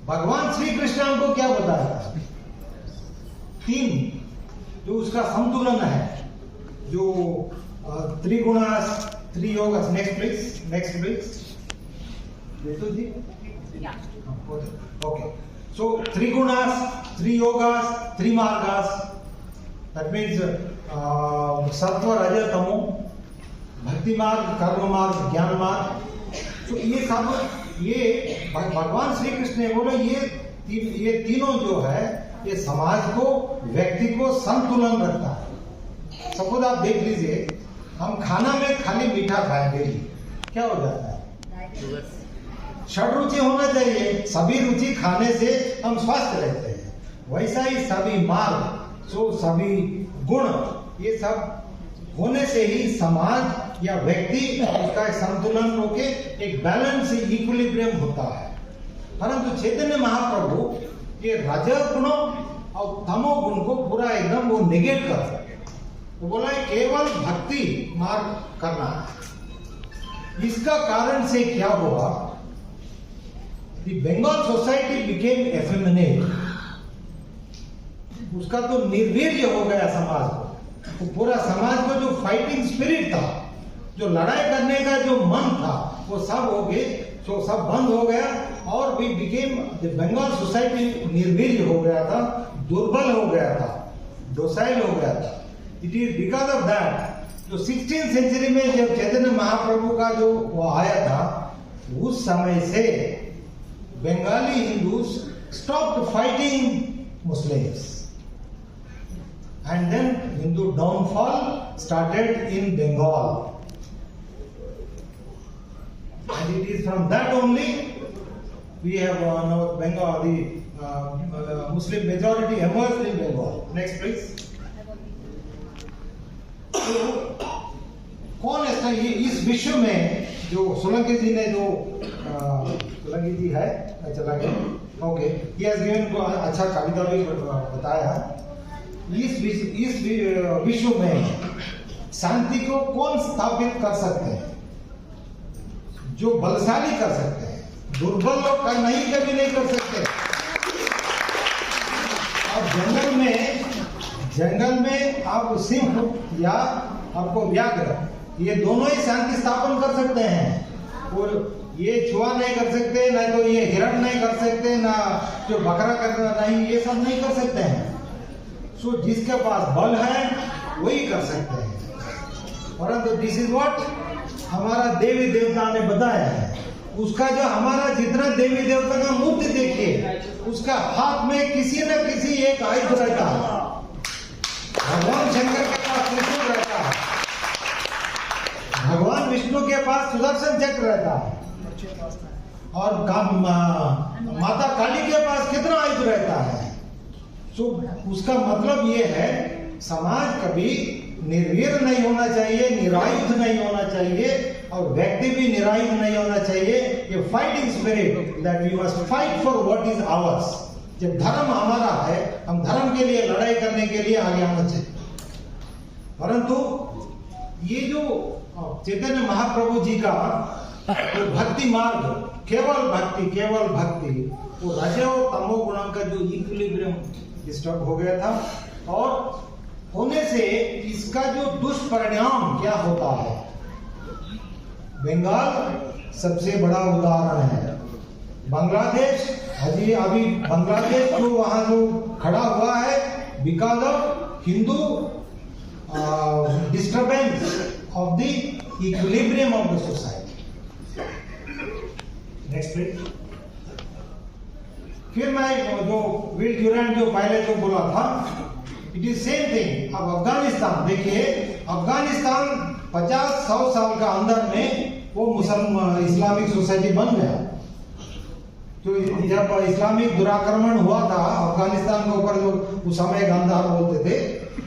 भगवान श्री कृष्ण हमको क्या बताया, 3 जो उसका संतुलन है, जो त्रिगुणास, त्रियोगास। नेक्स्ट प्लीज जी। Okay, so trigunas, triyogas, trimargas, that means sattva, raja, tamo, bhakti marg, karma marg, ज्ञान मार्ग। तो ये सब ये भगवान श्री कृष्ण ने बोला ये तीनों जो है ये समाज को, व्यक्ति को संतुलन रखता है। सपोज आप देख लीजिए, हम खाना में खाली मीठा खाएं डेली, क्या हो जाता है? षड रुचि होना चाहिए, सभी रुचि खाने से हम स्वस्थ रहते हैं। वैसा ही सभी मार्ग, सभी गुण, ये सब होने से ही समाज या व्यक्ति उसका संतुलन होके एक बैलेंस, इक्विलिब्रियम होता है। परंतु चैतन्य महाप्रभु ये रजोगुण और तमोगुण को पूरा एकदम वो निगेट कर सके, वो बोला है केवल भक्ति मार्ग करना है। इसका कारण से क्या हुआ, The Bengal society became effeminate. उसका तो निर्वीर्य हो गया समाज को, तो पूरा समाज को जो फाइटिंग स्पिरिट था, जो लड़ाई करने का जो मन था, वो सब हो गए, तो सब बंद हो गया। और we became, the Bengal society निर्वीर्य हो गया था, दुर्बल हो गया था, डोसाइल हो गया था। It is because of that, जो 16th सेंचुरी में जब चैतन्य महाप्रभु का जो वो आया था, उस समय से Bengali Hindus stopped fighting Muslims, and then Hindu downfall started in Bengal, and it is from that only we have now Bengal, the Muslim majority emerged in Bengal. Next please. कौन ऐसा इस विश्व में जो सोलंकी जी ने जो सोलंकी जी है चला गया, ओके, ये को अच्छा कविता भी बताया। इस विश्व में शांति को कौन स्थापित कर सकते हैं? जो बलशाली कर सकते हैं, दुर्बल लोग कभी नहीं कर सकते। अब जंगल में आप सिंह या आपको व्याघ्र, ये दोनों ही शांति स्थापन कर सकते हैं। और ये छुआ नहीं कर सकते, ना तो ये हिरण नहीं कर सकते, ना जो बकरा करना नहीं, ये सब नहीं कर सकते हैं। सो जिसके पास बल है वही कर सकते हैं। परंतु दिस इज व्हाट हमारा देवी देवता ने बताया है। उसका जो हमारा जितना देवी देवता का मूर्ति देखिए, उसका हाथ में किसी न किसी एक आयुध रहता है। भगवान शंकर के पास त्रिशूल रहता है, भगवान विष्णु के पास सुदर्शन चक्र रहता है, और माता काली के पास कितना आयुध रहता है। तो उसका मतलब ये है, समाज कभी निर्वीर नहीं होना चाहिए, निरायुध नहीं होना चाहिए, और व्यक्ति भी निरायुध नहीं होना चाहिए। ये fighting spirit, that we must fight for what is ours. जब धर्म हमारा है, हम धर्म के लिए लड़ाई करने के लिए आगे आना चाहिए। परंतु ये जो चैतन्य महाप्रभु जी का तो भक्ति मार्ग, केवल भक्ति, वो रज और तमो गुण का जो इक्विलिब्रियम डिस्टर्ब हो गया था, और होने से इसका जो दुष्परिणाम क्या होता है। बंगाल सबसे बड़ा उदाहरण है। बांग्लादेश अभी बांग्लादेश जो वहां जो खड़ा हुआ है, because of Hindu disturbance of the equilibrium of the society. Next please. फिर मैं जो विल ड्यूरेंट जो पहले जो बोला था, इट इज सेम थिंग। अब अफगानिस्तान देखिए, अफगानिस्तान 50-100 साल का अंदर में वो मुसलमान इस्लामिक सोसाइटी बन गया। तो जब इस्लामिक दुराक्रमण हुआ था अफगानिस्तान के ऊपर, जो उस समय गांधार बोलते थे,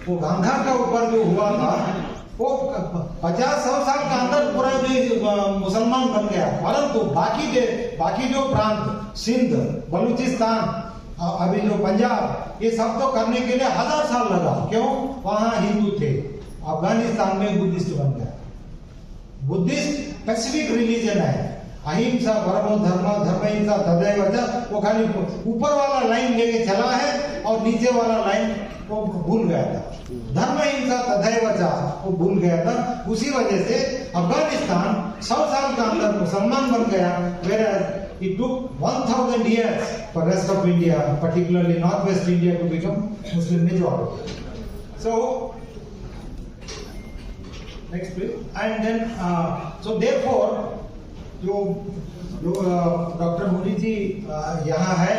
वो गांधार का ऊपर जो हुआ था वो 50-100 साल के अंदर पूरा जो मुसलमान बन गया। परंतु बाकी जो प्रांत, सिंध, बलूचिस्तान, अभी जो पंजाब, ये सब तो करने के लिए 1000 साल लगा। क्यों? वहां हिंदू थे। अफगानिस्तान में बुद्धिस्ट बन गया। बुद्धिस्ट पैसिफिक रिलीजन है, अहिंसा परमो धर्म, धर्महिंसा तदैव जयते। वो खाली ऊपर वाला लाइन लेके चला है और नीचे वाला लाइन वो भूल गया था। धर्महिंसा तदैव जयते वो भूल गया था। उसी वजह से अफगानिस्तान 100 साल के अंदर मुसलमान बन गया। whereas it took 1000 years for rest of India, particularly northwest India, to become Muslim majority. So next please. And then so therefore जो डॉक्टर मोदी जी यहाँ है,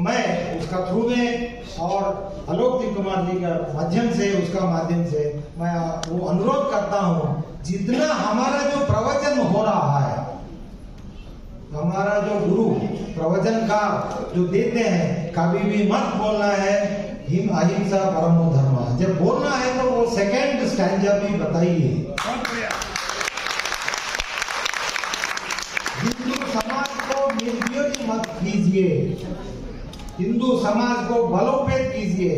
मैं उसका थ्रू में और आलोक कुमार जी का माध्यम से, उसका माध्यम से मैं वो अनुरोध करता हूँ, जितना हमारा जो प्रवचन हो रहा है, हमारा जो गुरु प्रवचनकार जो देते हैं, कभी भी मत बोलना है अहिंसा परमो धर्म। जब बोलना है तो वो सेकंड स्टैंजा भी बताइए। हिंदू समाज को निर्वीर्य मत कीजिए, हिंदू समाज को बलोपेत कीजिए।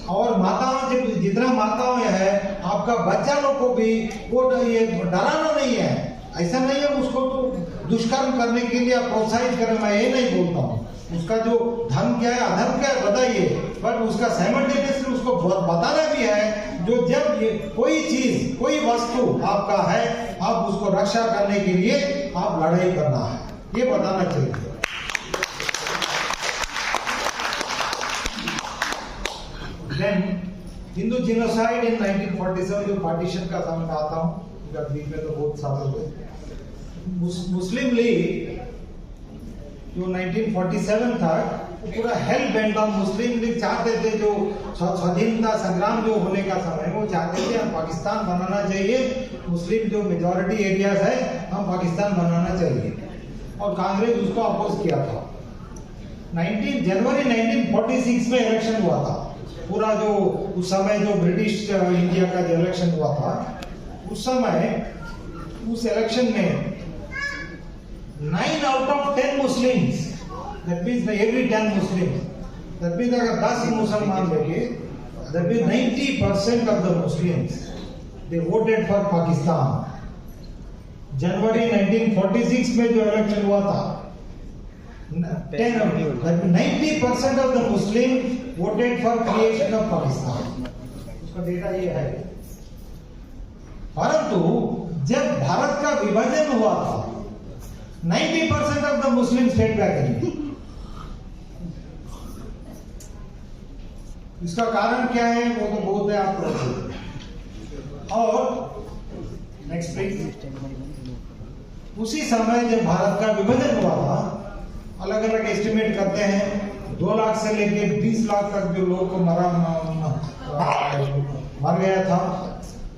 और माताओं से, जितना माताओं है, आपका बच्चा लोग को भी वो ये डराना नहीं है। ऐसा नहीं है उसको तो दुष्कर्म करने के लिए प्रोत्साहित करें, मैं ये नहीं बोलता हूँ। उसका जो धर्म क्या है, अधर्म क्या है बताइए, बट उसका साइमल्टेनियसली उसको बताना भी है, जो जब ये कोई चीज, कोई वस्तु आपका है, आप उसको रक्षा करने के लिए आप लड़ाई करना है, ये बताना चाहिए। Then हिंदू जिनोसाइड इन 1947, जो पार्टीशन का समय आता हूँ, बीच में तो बहुत साल हो गए। मुस्लिम लीग जो 1947 था, वो पूरा hello bent on Muslim league चाहते थे, जो स्वाधीनता संग्राम जो होने का समय, वो चाहते थे हम पाकिस्तान बनाना चाहिए, मुस्लिम जो मेजॉरिटी एरियाज है हम पाकिस्तान बनाना चाहिए, और कांग्रेस उसको अपोज किया था। जनवरी 1946 में इलेक्शन हुआ था। पूरा जो उस समय जो ब्रिटिश इंडिया का जो इलेक्शन हुआ था, उस समय उस इलेक्शन में 9 out of 10 Muslims, that means every 10 Muslims, that means अगर 10 मुसलमान लेके, that means 90% of the Muslims they voted for Pakistan। जनवरी 1946 में जो इलेक्शन हुआ था, 90% of the Muslim voted for creation of Pakistan। उसका डेटा ये है। परंतु जब भारत का विभाजन हुआ था, 90% of the Muslims stayed back in India। इसका कारण क्या है वो तो बहुत है आपको। और नेक्स्ट प्लीज। उसी समय जब भारत का विभाजन हुआ था, अलग अलग एस्टिमेट करते हैं 2 लाख से लेके 20 लाख तक जो लोगों को मर गया था।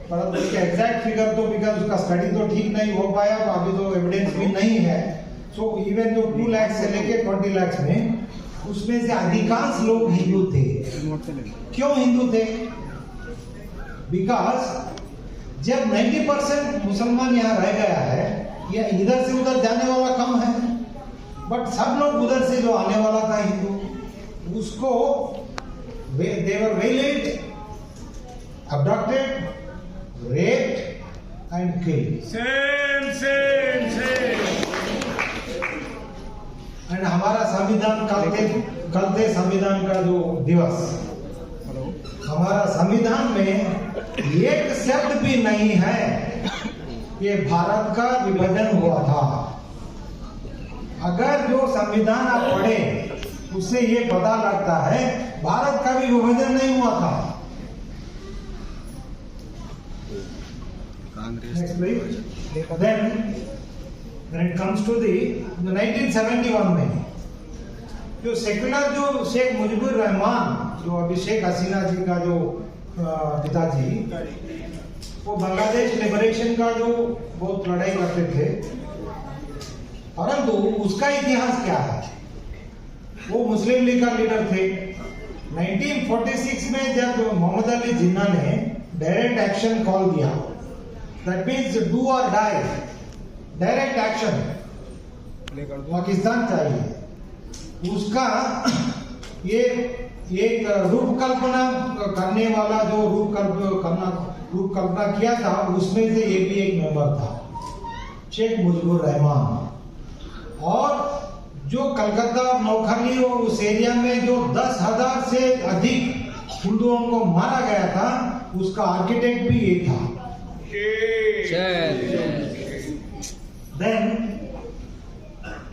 परंतु उसका एग्जैक्ट फिगर तो बिकॉज उसका स्टडी तो ठीक नहीं हो पाया, अभी तो एविडेंस भी नहीं है। सो इवन जो 2 लाख से लेके 20 लाख में, उसमें से अधिकांश लोग हिंदू थे। क्यों हिंदू थे? बिकॉज जब 90% मुसलमान यहाँ रह गया है, या इधर से उधर जाने वाला कम है, बट सब लोग उधर से जो आने वाला था हिंदू, उसको they were violated, abducted, raped and killed। same। And हमारा संविधान कल थे संविधान का जो दिवस, हमारा संविधान में एक शब्द भी नहीं है कि भारत का विभाजन हुआ था। अगर जो संविधान आप पढ़े, उससे ये पता लगता है भारत का भी विभाजन नहीं हुआ था। Then when it comes to the 1971 में जो सेकुलर जो शेख मुजीबुर रहमान, जो अभी शेख हसीना जी का जो पिताजी, वो बांग्लादेश लिबरेशन का जो बहुत लड़ाई करते थे, परंतु उसका इतिहास क्या है? वो मुस्लिम लीग का लीडर थे। 1946 में जब मोहम्मद अली जिन्ना ने डायरेक्ट एक्शन कॉल दिया, दैट मीन्स डू और डाई, डायरेक्ट एक्शन, पाकिस्तान चाहिए, उसका ये एक रूपकल्पना करने वाला जो रूपकल्पना किया था, उसमें से ये भी एक मेंबर था, शेख मुजीबुर रहमान। और जो कलकत्ता नौखली और उस एरिया में जो 10,000 से अधिक हिंदुओं को मारा गया था, उसका आर्किटेक्ट भी ये था। देन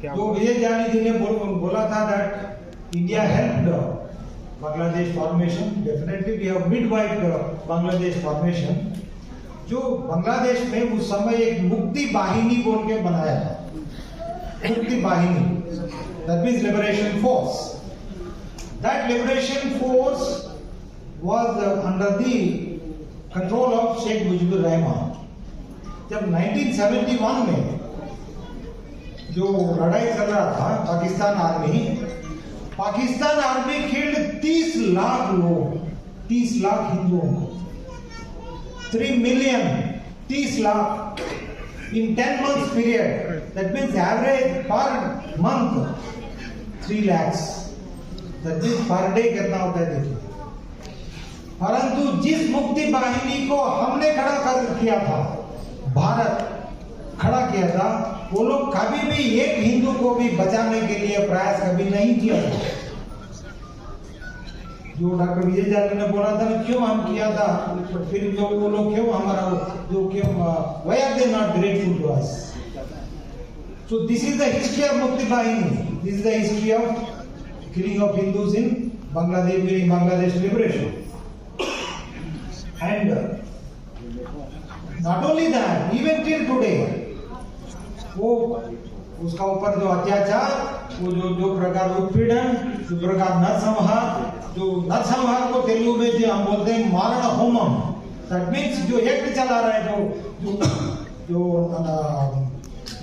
जो विजय जानी जी ने बोला था that India helped Bangladesh formation, definitely we have midwifed Bangladesh formation. जो बांग्लादेश में उस समय एक मुक्ति वाहिनी बोल के बनाया था, मुक्ति वाहिनी, that means liberation force. That liberation force was under the control of Sheikh Mujibur Rahman. जब 1971 में जो लड़ाई चल रहा था, पाकिस्तान आर्मी किल्ड 30 लाख लोग, 30 लाख हिंदुओं को, 3 million, 30 lakh in 10 months period. That means average per month 3 lakhs. That means per day कितना होता है देखिए। परंतु जिस मुक्ति वाहिनी को हमने खड़ा किया था, भारत खड़ा किया था, वो लोग कभी भी एक हिंदू को भी बचाने के लिए प्रयास कभी नहीं किया था। जो डॉक्टर विजय जानी ने बोला था क्यों हम किया था, फिर जो वो लोग क्यों हमारा जो क्यों why are they not grateful to us? So this is the history of Mukti Bahini. This is the history of killing of Hindus in Bangladesh during Bangladesh liberation. And not only that, even till today, वो उसका ऊपर जो अत्याचार, वो जो प्रकार उत्पीड़न, जो प्रकार नरसंहार को तेलुगु में जो हम बोलते हैं मारण होमम, दैट मीन्स जो एक्ट चला रहा है जो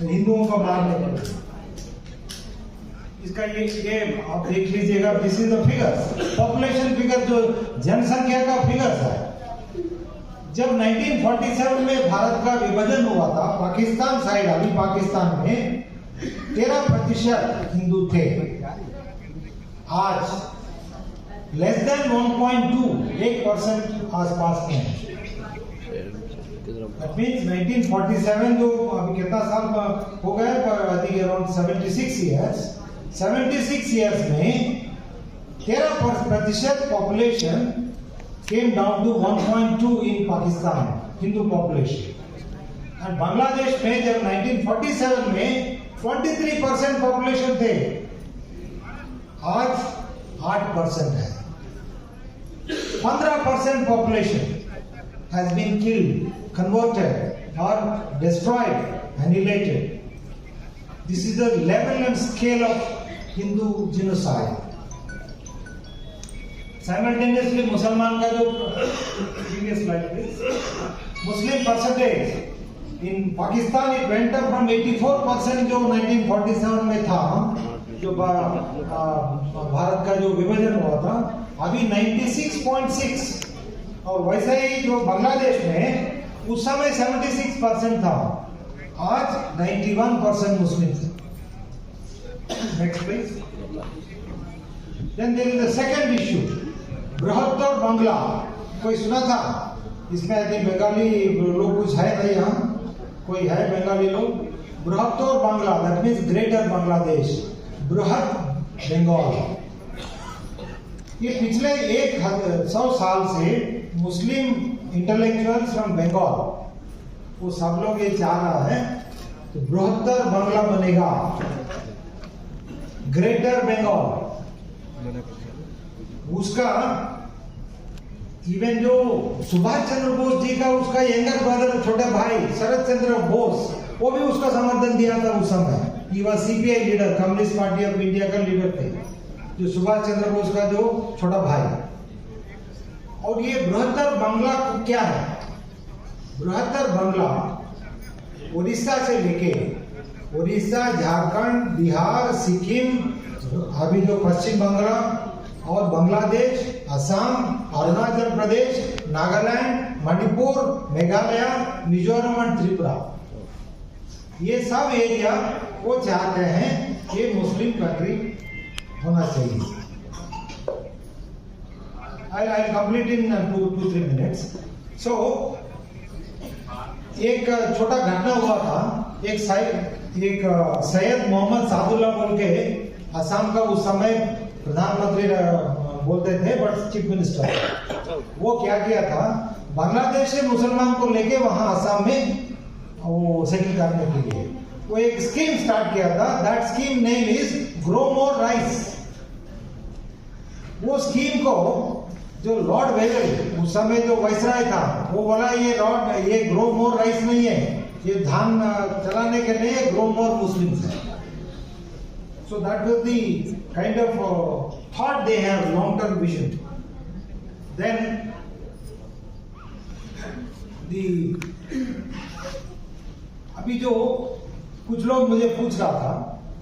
हिंदुओं को मारने के लिए, इसका ये आप देख लीजिएगा। This is the figures, population figure, जो जनसंख्या का फिगर्स है। जब 1947 में भारत का विभाजन हुआ था, पाकिस्तान साइड, अभी पाकिस्तान में 13% हिंदू थे। आज लेस देन 1.2, 1% आसपास में। That means 1947 जो अभी कितना साल हो गया, I think around 76 years, 76 years में 13% population came down to 1.2 in Pakistan, Hindu population. And Bangladesh में जब 1947 में 23% population थे, आज 8% है। 15% population has been killed, converted or destroyed, annihilated. This is the level and scale of Hindu genocide. Simultaneously, मुसलमान का जो previous slide please, Muslim percentage in Pakistan it went up from 84% जो 1947 में था, जो भारत का जो विभाजन हुआ था, अभी 96.6, और वैसे ही जो बांग्लादेश में उस समय 76% था, आज 91% मुस्लिम थे। Next please. Then there is the second issue, बृहत्तर Bangla. कोई सुना था? इसमें यदि बंगाली लोग कुछ है नहीं, यहाँ कोई है बंगाली लोग? बृहत्तर Bangla, that means greater Bangladesh, बृहत बंगाल। ये पिछले 100 साल से मुस्लिम इंटेलेक्चुअल्स फ्रॉम बंगाल, वो सब लोग ये चाह रहा है तो बृहत्तर बांग्ला बनेगा, ग्रेटर बंगाल। उसका इवन जो सुभाष चंद्र बोस जी का उसका यंगर ब्रदर, छोटा भाई शरद चंद्र बोस, वो भी उसका समर्थन दिया था उस समय। He was CPI leader, communist party of India का लीडर थे, जो सुभाष चंद्र बोस का जो छोटा भाई। और ये बृहत्तर बांग्ला क्या है? बृहत्तर बांग्ला उड़ीसा से लेके उड़ीसा, झारखंड, बिहार, सिक्किम, अभी जो पश्चिम बंगाल और बांग्लादेश, असम, अरुणाचल प्रदेश, नागालैंड, मणिपुर, मेघालय, मिजोरम और त्रिपुरा, ये सब एरिया वो चाहते हैं कि मुस्लिम कंट्री होना चाहिए। I'll complete in 2-3 minutes. So, एक छोटा घटना हुआ था। एक सैयद मोहम्मद सादुल्ला बोल के असम का उस समय प्रधानमंत्री बोलते थे, बट चीफ मिनिस्टर, वो क्या किया था, बांग्लादेश से मुसलमान को लेके वहां असम में वो सेटल करने के लिए वो एक स्कीम स्टार्ट किया था। That scheme name is grow more rice. वो स्कीम को जो लॉर्ड वेलेस उस समय जो वाइसराय था, वो बोला ये ग्रो मोर राइस नहीं है, ये धान चलाने के लिए ग्रो मोर मुस्लिम्स है। So that was the kind of thought they have, long-term vision. Then अभी जो कुछ लोग मुझे पूछ रहा था,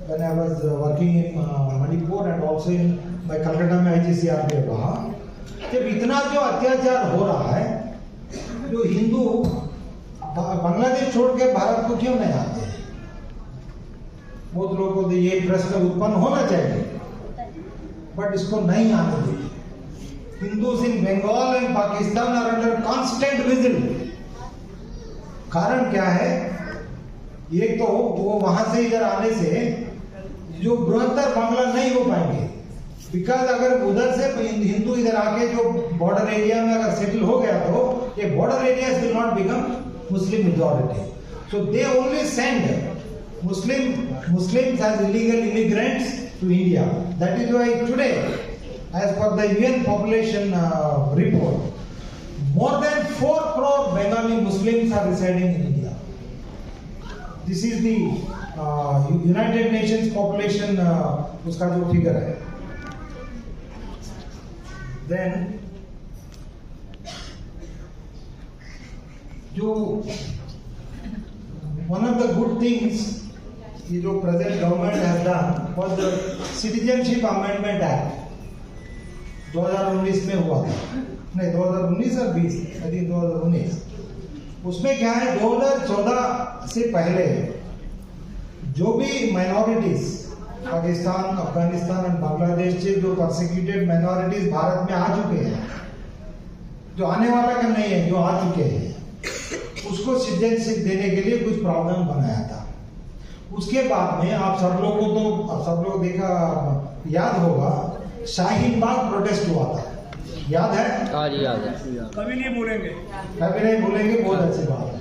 when I was working in Manipur and also in my Calcutta में IGCRP रहा, जब इतना जो अत्याचार हो रहा है, जो हिंदू बांग्लादेश छोड़ के भारत को क्यों नहीं आते? बहुत लोगों को ये प्रश्न उत्पन्न होना चाहिए, बट इसको नहीं आने देते। Hindus in Bengal and Pakistan are under constant vigil. कारण क्या है? एक तो वो वहां से इधर आने से जो बृहत्तर बांग्ला नहीं हो पाएंगे, बिकॉज अगर उधर से हिंदू इधर आके जो बॉर्डर एरिया में अगर सेटल हो गया तो ये border areas will not become Muslim majority, so they only send Muslims as illegal immigrants to India. That is why today, as per the UN population report, more than 4 crore Bengali Muslims are residing in India. This is the United Nations population उसका जो figure है. Then जो one of the good things ये जो present government has done was the citizenship amendment act 2019 में हुआ था, नहीं 2019 और 20, आई थिंक 2019। उसमें क्या है, 2014 से पहले जो भी माइनॉरिटीज पाकिस्तान, अफगानिस्तान और बांग्लादेश से जो परसिक्यूटेड माइनॉरिटीज भारत में आ चुके हैं, जो आने वाला का नहीं है, जो आ चुके हैं, उसको सिटीजनशिप देने के लिए कुछ प्रावधान बनाया था। उसके बाद में आप सब लोग देखा, याद होगा, शाहीन बाग प्रोटेस्ट हुआ था, याद है?
हाँ जी, याद है।
कभी नहीं भूलेंगे, बहुत अच्छी बात है।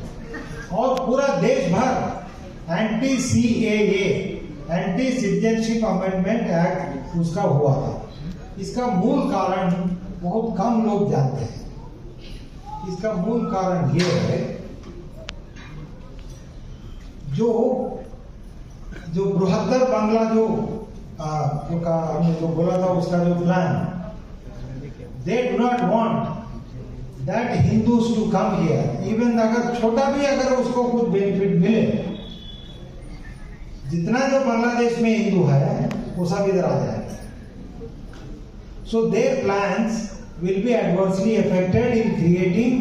और पूरा देश भर anti CAA, anti citizenship amendment act उसका हुआ था। इसका मूल कारण बहुत कम लोग जानते हैं। इसका मूल कारण ये है, जो बृहत्तर बांग्ला जो हमने जो बोला था, उसका जो plan, they do not want that Hindus to come here, even अगर छोटा भी अगर उसको कुछ बेनिफिट मिले, जितना जो बांग्लादेश में हिंदू है वो सब इधर आ जाएगा। So their plans will be adversely affected in creating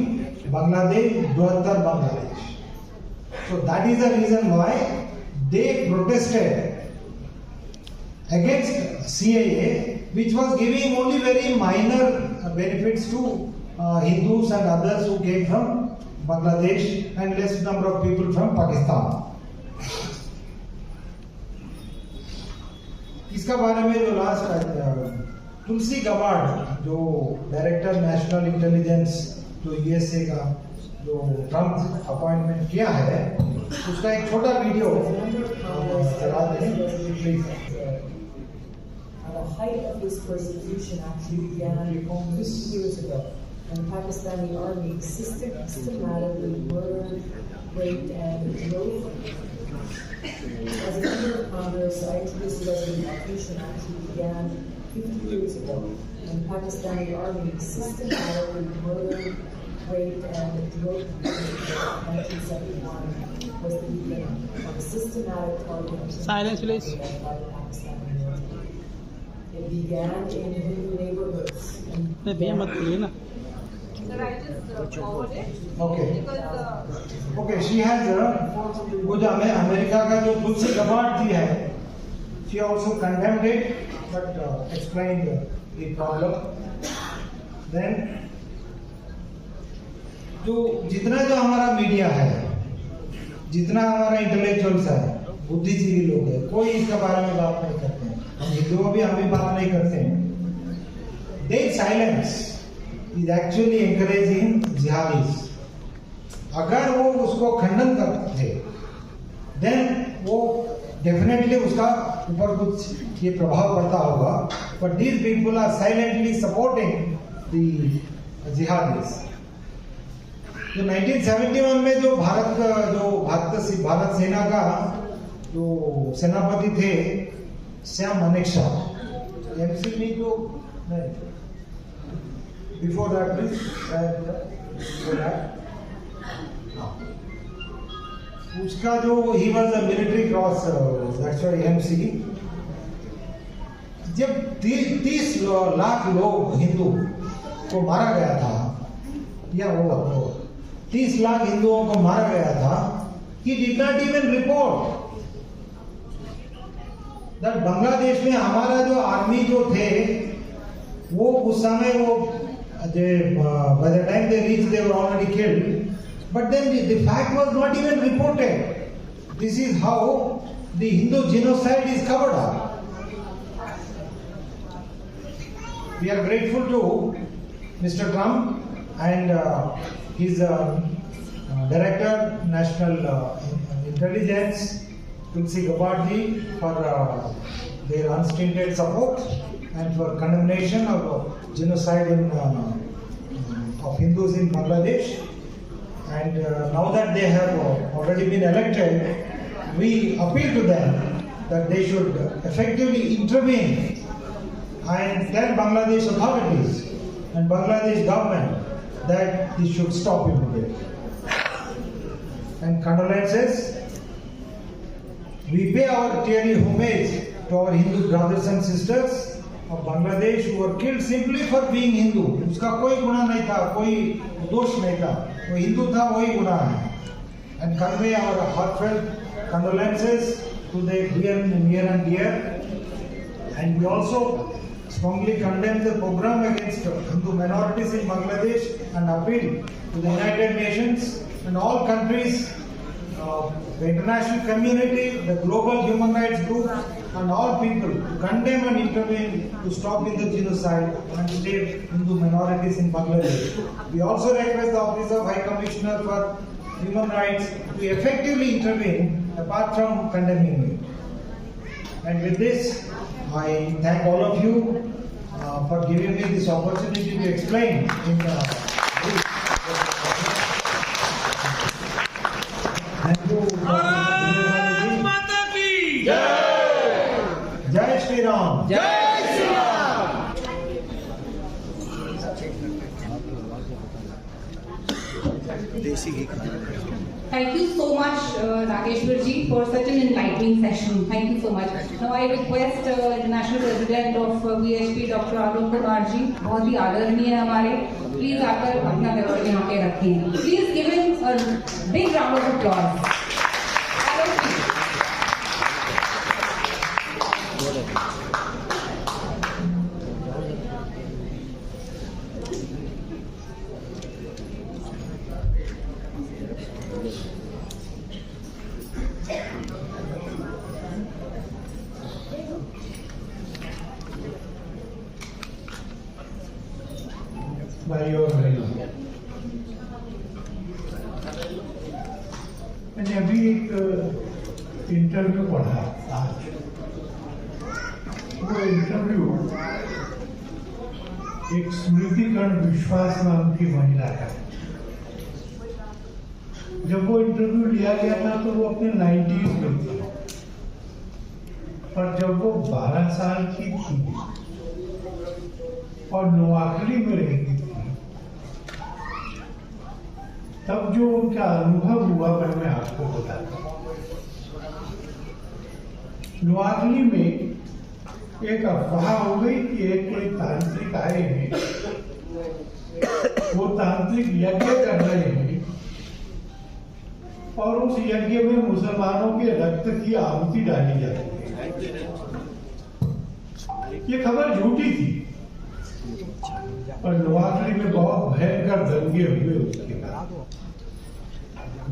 Bangladesh, बृहत्तर Bangladesh. So that is the reason why they protested against CAA, which was giving only very minor benefits to Hindus and others who came from Bangladesh and less number of people from Pakistan. इसका बारे में जो लास्ट तुलसी गबार्ड जो डायरेक्टर नेशनल इंटेलिजेंस जो USA का जो ट्रम्प अपॉइंटमेंट किया है, उसका एक छोटा वीडियो चला दें please.
The height of this persecution actually began 50 years ago when Pakistani army systematically murdered, raped, and drove. As a member of Congress, I introduced the resolution actually began 50 years ago when Pakistani army systematically murdered, raped, and drove in 1971 was the beginning of a systematic targeting
Silence, please.
by the Pakistani military. It began in Hindu neighborhoods.
नहीं भैया मत बोलिए ना.
Sir, I just forwarded
Okay.
because
Okay, she has वो जो हमें अमेरिका का जो तुलसी गबार्ड जी है, she also condemned it, but explained the problem. Then जो जितना जो हमारा मीडिया है, जितना हमारा इंटेलेक्चुअल्स है, बुद्धिजीवी लोग हैं, कोई इसके बारे में बात नहीं करते हैं. हम हिंदुओं भी हम भी बात नहीं करते हैं. Their silence is actually encouraging jihadis. अगर वो उसको खंडन करते थे, then वो डेफिनेटली उसका ऊपर कुछ ये प्रभाव पड़ता होगा. But these people are silently supporting the jihadis. तो 1971 में जो भारत सेना का जो सेनापति थे श्याम मानेकशॉ, एमसी में जो बिफोर दैट प्लीज उसका जो he was a military cross, that's why MC. जब 30 लाख लोग हिंदू को मारा गया था, या वो 30 लाख हिंदुओं को मारा गया था, he did not even report that Bangladesh में हमारा जो आर्मी जो थे वो उस समय वो by the time they reached they were already killed, but then the fact was not even reported. This is how the Hindu genocide is covered up. We are grateful to Mr. Trump and his Director National Intelligence, Tulsi Gabbard ji, for their unstinted support and for condemnation of genocide of Hindus in Bangladesh. And now that they have already been elected, we appeal to them that they should effectively intervene and tell Bangladesh authorities and Bangladesh government that this should stop immediately. And condolences. We pay our teary homage to our Hindu brothers and sisters of Bangladesh who were killed simply for being Hindu. उसका कोई गुनाह नहीं था, कोई दोष नहीं था, वो हिंदू था वही गुनाह है. And convey our heartfelt condolences to their near and dear. And we also strongly condemn the program against Hindu minorities in Bangladesh and appeal to the United Nations and all countries, the international community, the global human rights groups, and all people to condemn and intervene to stop in the genocide and save Hindu minorities in Bangladesh. We also request the Office of High Commissioner for Human Rights to effectively intervene apart from condemning it. And with this, I thank all of you for giving me this opportunity to explain in brief. Thank you. Jai Shri Ram.
जय Shri Ram.
Thank you so much, Nageshwar ji, for such an enlightening session. Thank you so much. Now I request International President of VHP, Dr. Alok Kumar ji, बहुत ही आदरणीय है हमारे, प्लीज आकर अपना व्यवहार यहाँ पे रखें. Please give him a big round of applause.
भाइयों और बहनों, मैंने अभी एक इंटरव्यू पढ़ा आज. वो इंटरव्यू एक स्मृतिकरण विश्वास नाम की महिला है. जब वो इंटरव्यू लिया गया था तो वो अपने 90s में थी, पर जब वो 12 साल की थी और नौकरी में रहती थी तब जो उनका अनुभव हुआ वो मैं आपको बताता हूँ। नोआखली में एक अफवाह हो गई कि एक कोई तांत्रिक आए हैं, वो तांत्रिक यज्ञ कर रहे हैं और उस यज्ञ में मुसलमानों के रक्त की आहुति डाली जाती है। ये खबर झूठी थी और नोआखली में बहुत भयंकर दंगे हुए। उसके बाद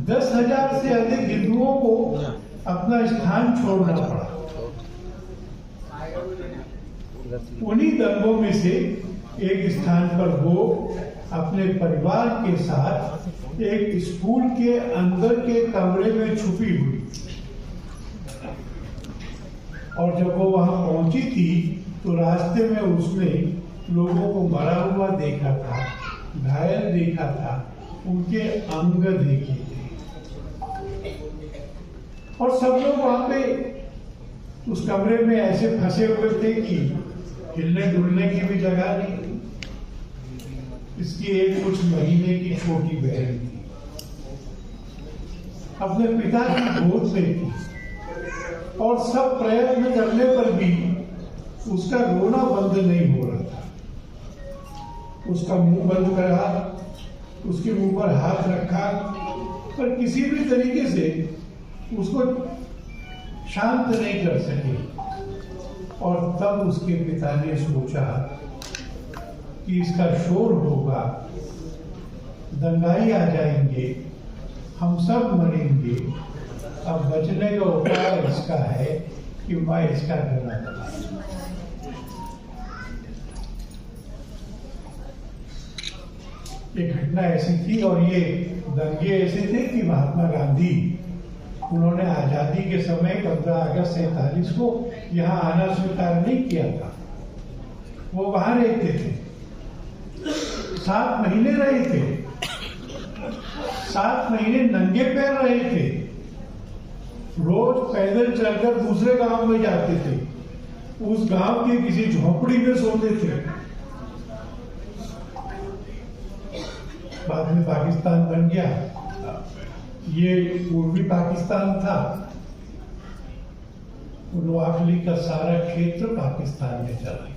10,000 से अधिक हिंदुओं को अपना स्थान छोड़ना पड़ा। उन्हीं दंगों में से एक स्थान पर वो अपने परिवार के साथ एक स्कूल के अंदर के कमरे में छुपी हुई, और जब वो वहां पहुंची थी तो रास्ते में उसने लोगों को मरा हुआ देखा था, घायल देखा था, उनके अंग देखे थे, और सब लोग वहां पे उस कमरे में ऐसे फंसे हुए थे कि हिलने डुलने की भी जगह नहीं। इसकी एक कुछ महीने की छोटी बहन थी, अपने पिता की गोद में थी, और सब प्रयत्न करने पर भी उसका रोना बंद नहीं हो रहा था। उसका मुंह बंद करा, उसके मुंह पर हाथ रखा, पर किसी भी तरीके से उसको शांत नहीं कर सके। और तब उसके पिता ने सोचा कि इसका शोर होगा, दंगाई आ जाएंगे, हम सब मरेंगे, अब बचने का उपाय इसका है कि मैं इसका गला दबाऊं। ये घटना ऐसी थी और ये दंगे ऐसे थे कि महात्मा गांधी, उन्होंने आजादी के समय 15 अगस्त 47 को यहाँ आना स्वीकार नहीं किया था। वो वहां रहते थे, 7 महीने रहे थे, 7 महीने नंगे पैर रहे थे, रोज पैदल चलकर दूसरे गांव में जाते थे, उस गांव के किसी झोपड़ी में सोते थे। बाद में पाकिस्तान बन गया, ये पूर्वी पाकिस्तान था, नोआखली का सारा क्षेत्र पाकिस्तान में चला गया।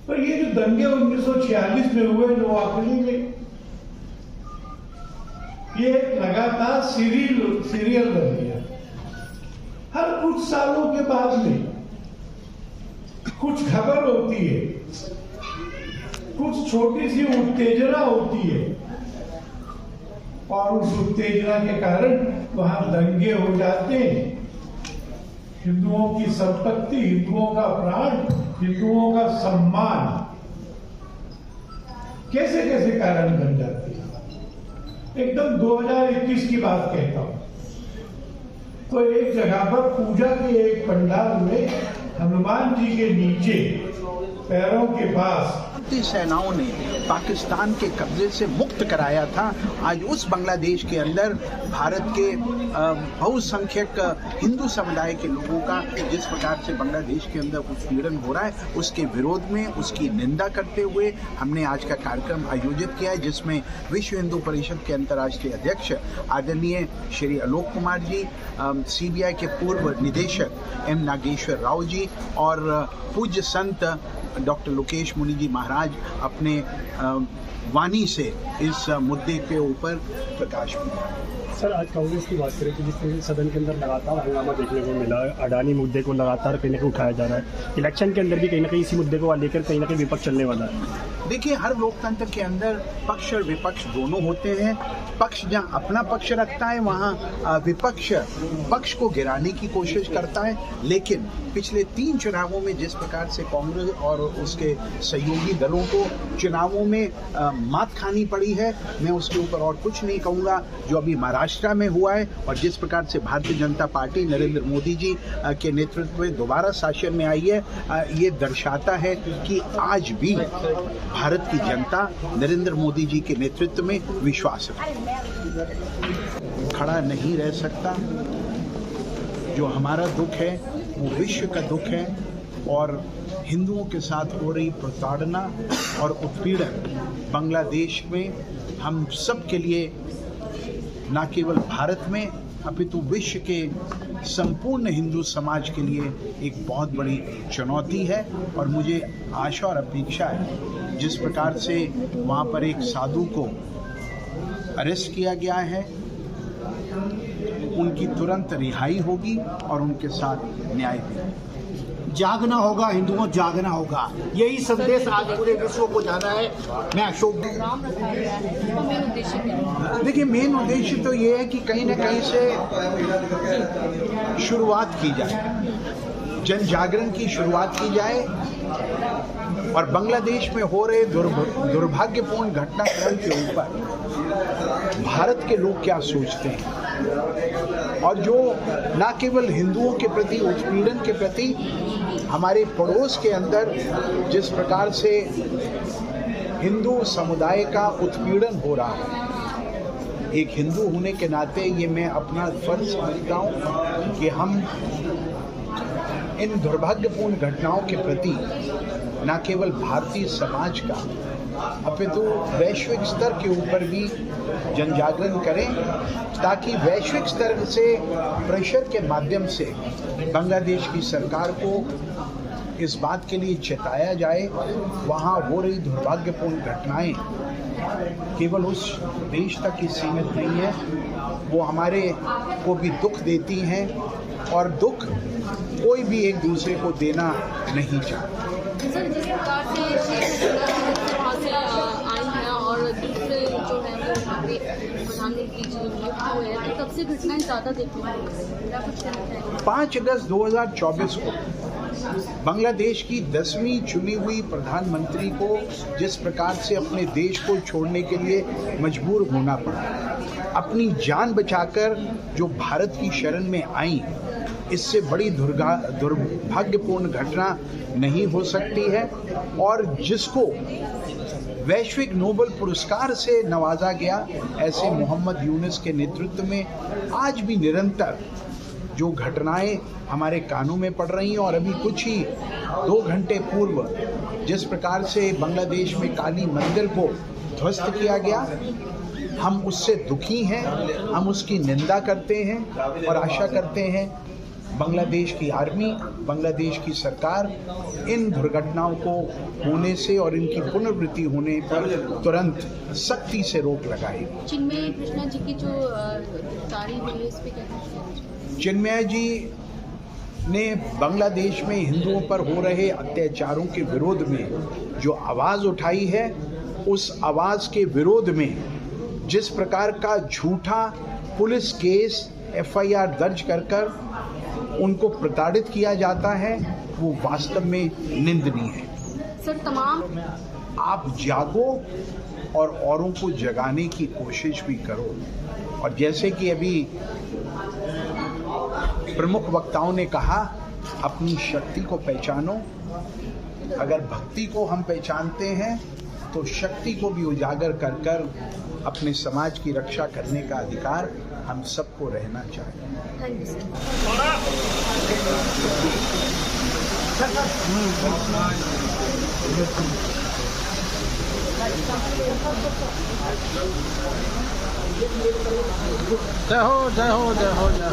पर ये जो दंगे 1946 में हुए नोआखली में, ये लगातार सीरियल बन गया। हर कुछ सालों के बाद में कुछ खबर होती है, कुछ छोटी सी उत्तेजना होती है, और उस उत्तेजना के कारण वहां दंगे हो जाते हैं। हिंदुओं की संपत्ति, हिंदुओं का प्राण, हिंदुओं का सम्मान कैसे कैसे कारण बन जाते हैं। एकदम 2021 की बात कहता हूं, तो एक जगह पर पूजा के एक पंडाल में हनुमान जी के नीचे पैरों के पास
सेनाओं ने पाकिस्तान के कब्जे से मुक्त कराया था। आज उस बांग्लादेश के अंदर भारत के बहुसंख्यक हिंदू समुदाय के लोगों का जिस प्रकार से बांग्लादेश के अंदर उत्पीड़न हो रहा है, उसके विरोध में, उसकी निंदा करते हुए हमने आज का कार्यक्रम आयोजित किया है, जिसमें विश्व हिंदू परिषद के अंतर्राष्ट्रीय अध्यक्ष आदरणीय श्री आलोक कुमार जी, CBI के पूर्व निदेशक M नागेश्वर राव जी और पूज्य संत डॉक्टर लोकेश मुनि जी महाराज अपने वाणी से इस मुद्दे के ऊपर प्रकाश डाला।
सर, आज कांग्रेस की बात करें तो जिस तरह सदन के अंदर लगातार हंगामा देखने को मिला, अडानी मुद्दे को लगातार कहीं ना कहीं उठाया जा रहा है, इलेक्शन के अंदर भी कहीं ना कहीं इसी मुद्दे को लेकर कहीं ना कहीं विपक्ष चलने वाला है।
देखिए, हर लोकतंत्र के अंदर पक्ष और विपक्ष दोनों होते हैं। पक्ष जहां अपना पक्ष रखता है वहां विपक्ष पक्ष को गिराने की कोशिश करता है, लेकिन पिछले 3 चुनावों में जिस प्रकार से कांग्रेस और उसके सहयोगी दलों को चुनावों में मात खानी पड़ी है, मैं उसके ऊपर और कुछ नहीं कहूँगा। जो अभी महाराष्ट्र में हुआ है और जिस प्रकार से भारतीय जनता पार्टी नरेंद्र मोदी जी के नेतृत्व में दोबारा शासन में आई है, ये दर्शाता है कि आज भी भारत की जनता नरेंद्र मोदी जी के नेतृत्व में विश्वास रखती है। खड़ा नहीं रह सकता। जो हमारा दुख है वो विश्व का दुख है, और हिंदुओं के साथ हो रही प्रताड़ना और उत्पीड़न बांग्लादेश में हम सब के लिए, न केवल भारत में अपितु विश्व के संपूर्ण हिंदू समाज के लिए एक बहुत बड़ी चुनौती है। और मुझे आशा और अपेक्षा है जिस प्रकार से वहाँ पर एक साधु को अरेस्ट किया गया है, उनकी तुरंत रिहाई होगी और उनके साथ न्याय भी।
जागना होगा, हिंदुओं जागना होगा, यही संदेश आज पूरे विश्व को जाना है। मैं अशोक।
देखिए, मेन उद्देश्य तो ये है कि कहीं ना कहीं से शुरुआत की जाए, जन जागरण की शुरुआत की जाए और बांग्लादेश में हो रहे दुर्भाग्यपूर्ण घटनाक्रम के ऊपर भारत के लोग क्या सोचते हैं और जो न केवल हिंदुओं के प्रति उत्पीड़न के प्रति हमारे पड़ोस के अंदर जिस प्रकार से हिंदू समुदाय का उत्पीड़न हो रहा है, एक हिंदू होने के नाते ये मैं अपना फर्ज समझता हूँ कि हम इन दुर्भाग्यपूर्ण घटनाओं के प्रति न केवल भारतीय समाज का अपितु वैश्विक स्तर के ऊपर भी जन जागरण करें, ताकि वैश्विक स्तर से प्रेशर के माध्यम से बांग्लादेश की सरकार को इस बात के लिए चेताया जाए वहाँ हो रही दुर्भाग्यपूर्ण घटनाएं केवल उस देश तक ही सीमित नहीं है, वो हमारे को भी दुख देती हैं और दुख कोई भी एक दूसरे को देना नहीं चाहता।
सर, जिस प्रकार से वहाँ से आई हैं और दूसरे जो है वो वहाँ पे प्रधानमंत्री जी नियुक्त हुए हैं, तो तब से घटनाएं ज़्यादा देखने को मिल रही है। मेरा कुछ कहना है
5 अगस्त 2024 को बांग्लादेश की 10वीं चुनी हुई प्रधानमंत्री को जिस प्रकार से अपने देश को छोड़ने के लिए मजबूर होना पड़ा, अपनी जान बचाकर जो भारत की शरण में आई, इससे बड़ी दुर्भाग्यपूर्ण घटना नहीं हो सकती है। और जिसको वैश्विक नोबेल पुरस्कार से नवाजा गया, ऐसे मोहम्मद यूनुस के नेतृत्व में आज भी निरंतर जो घटनाएं हमारे कानों में पड़ रही हैं और अभी कुछ ही 2 घंटे पूर्व जिस प्रकार से बांग्लादेश में काली मंदिर को ध्वस्त किया गया, हम उससे दुखी हैं, हम उसकी निंदा करते हैं और आशा करते हैं बांग्लादेश की आर्मी, बांग्लादेश की सरकार इन दुर्घटनाओं को होने से और इनकी पुनरावृत्ति होने पर तुरंत सख्ती से रोक लगाएगी।
चिन्मय कृष्णा जी की जो गिरफ्तारी हुई है, इस पे क्या कहना है?
चिन्मय जी ने बांग्लादेश में हिंदुओं पर हो रहे अत्याचारों के विरोध में जो आवाज़ उठाई है, उस आवाज़ के विरोध में जिस प्रकार का झूठा पुलिस केस FIR दर्ज कर उनको प्रताड़ित किया जाता है, वो वास्तव में निंदनीय है।
सर, तमाम
आप जागो और औरों को जगाने की कोशिश भी करो। और जैसे कि अभी प्रमुख वक्ताओं ने कहा, अपनी शक्ति को पहचानो। अगर भक्ति को हम पहचानते हैं तो शक्ति को भी उजागर कर अपने समाज की रक्षा करने का अधिकार हम सबको रहना चाहिए।
Thank you sir.
जय हो, जय हो, जय हो, जय हो।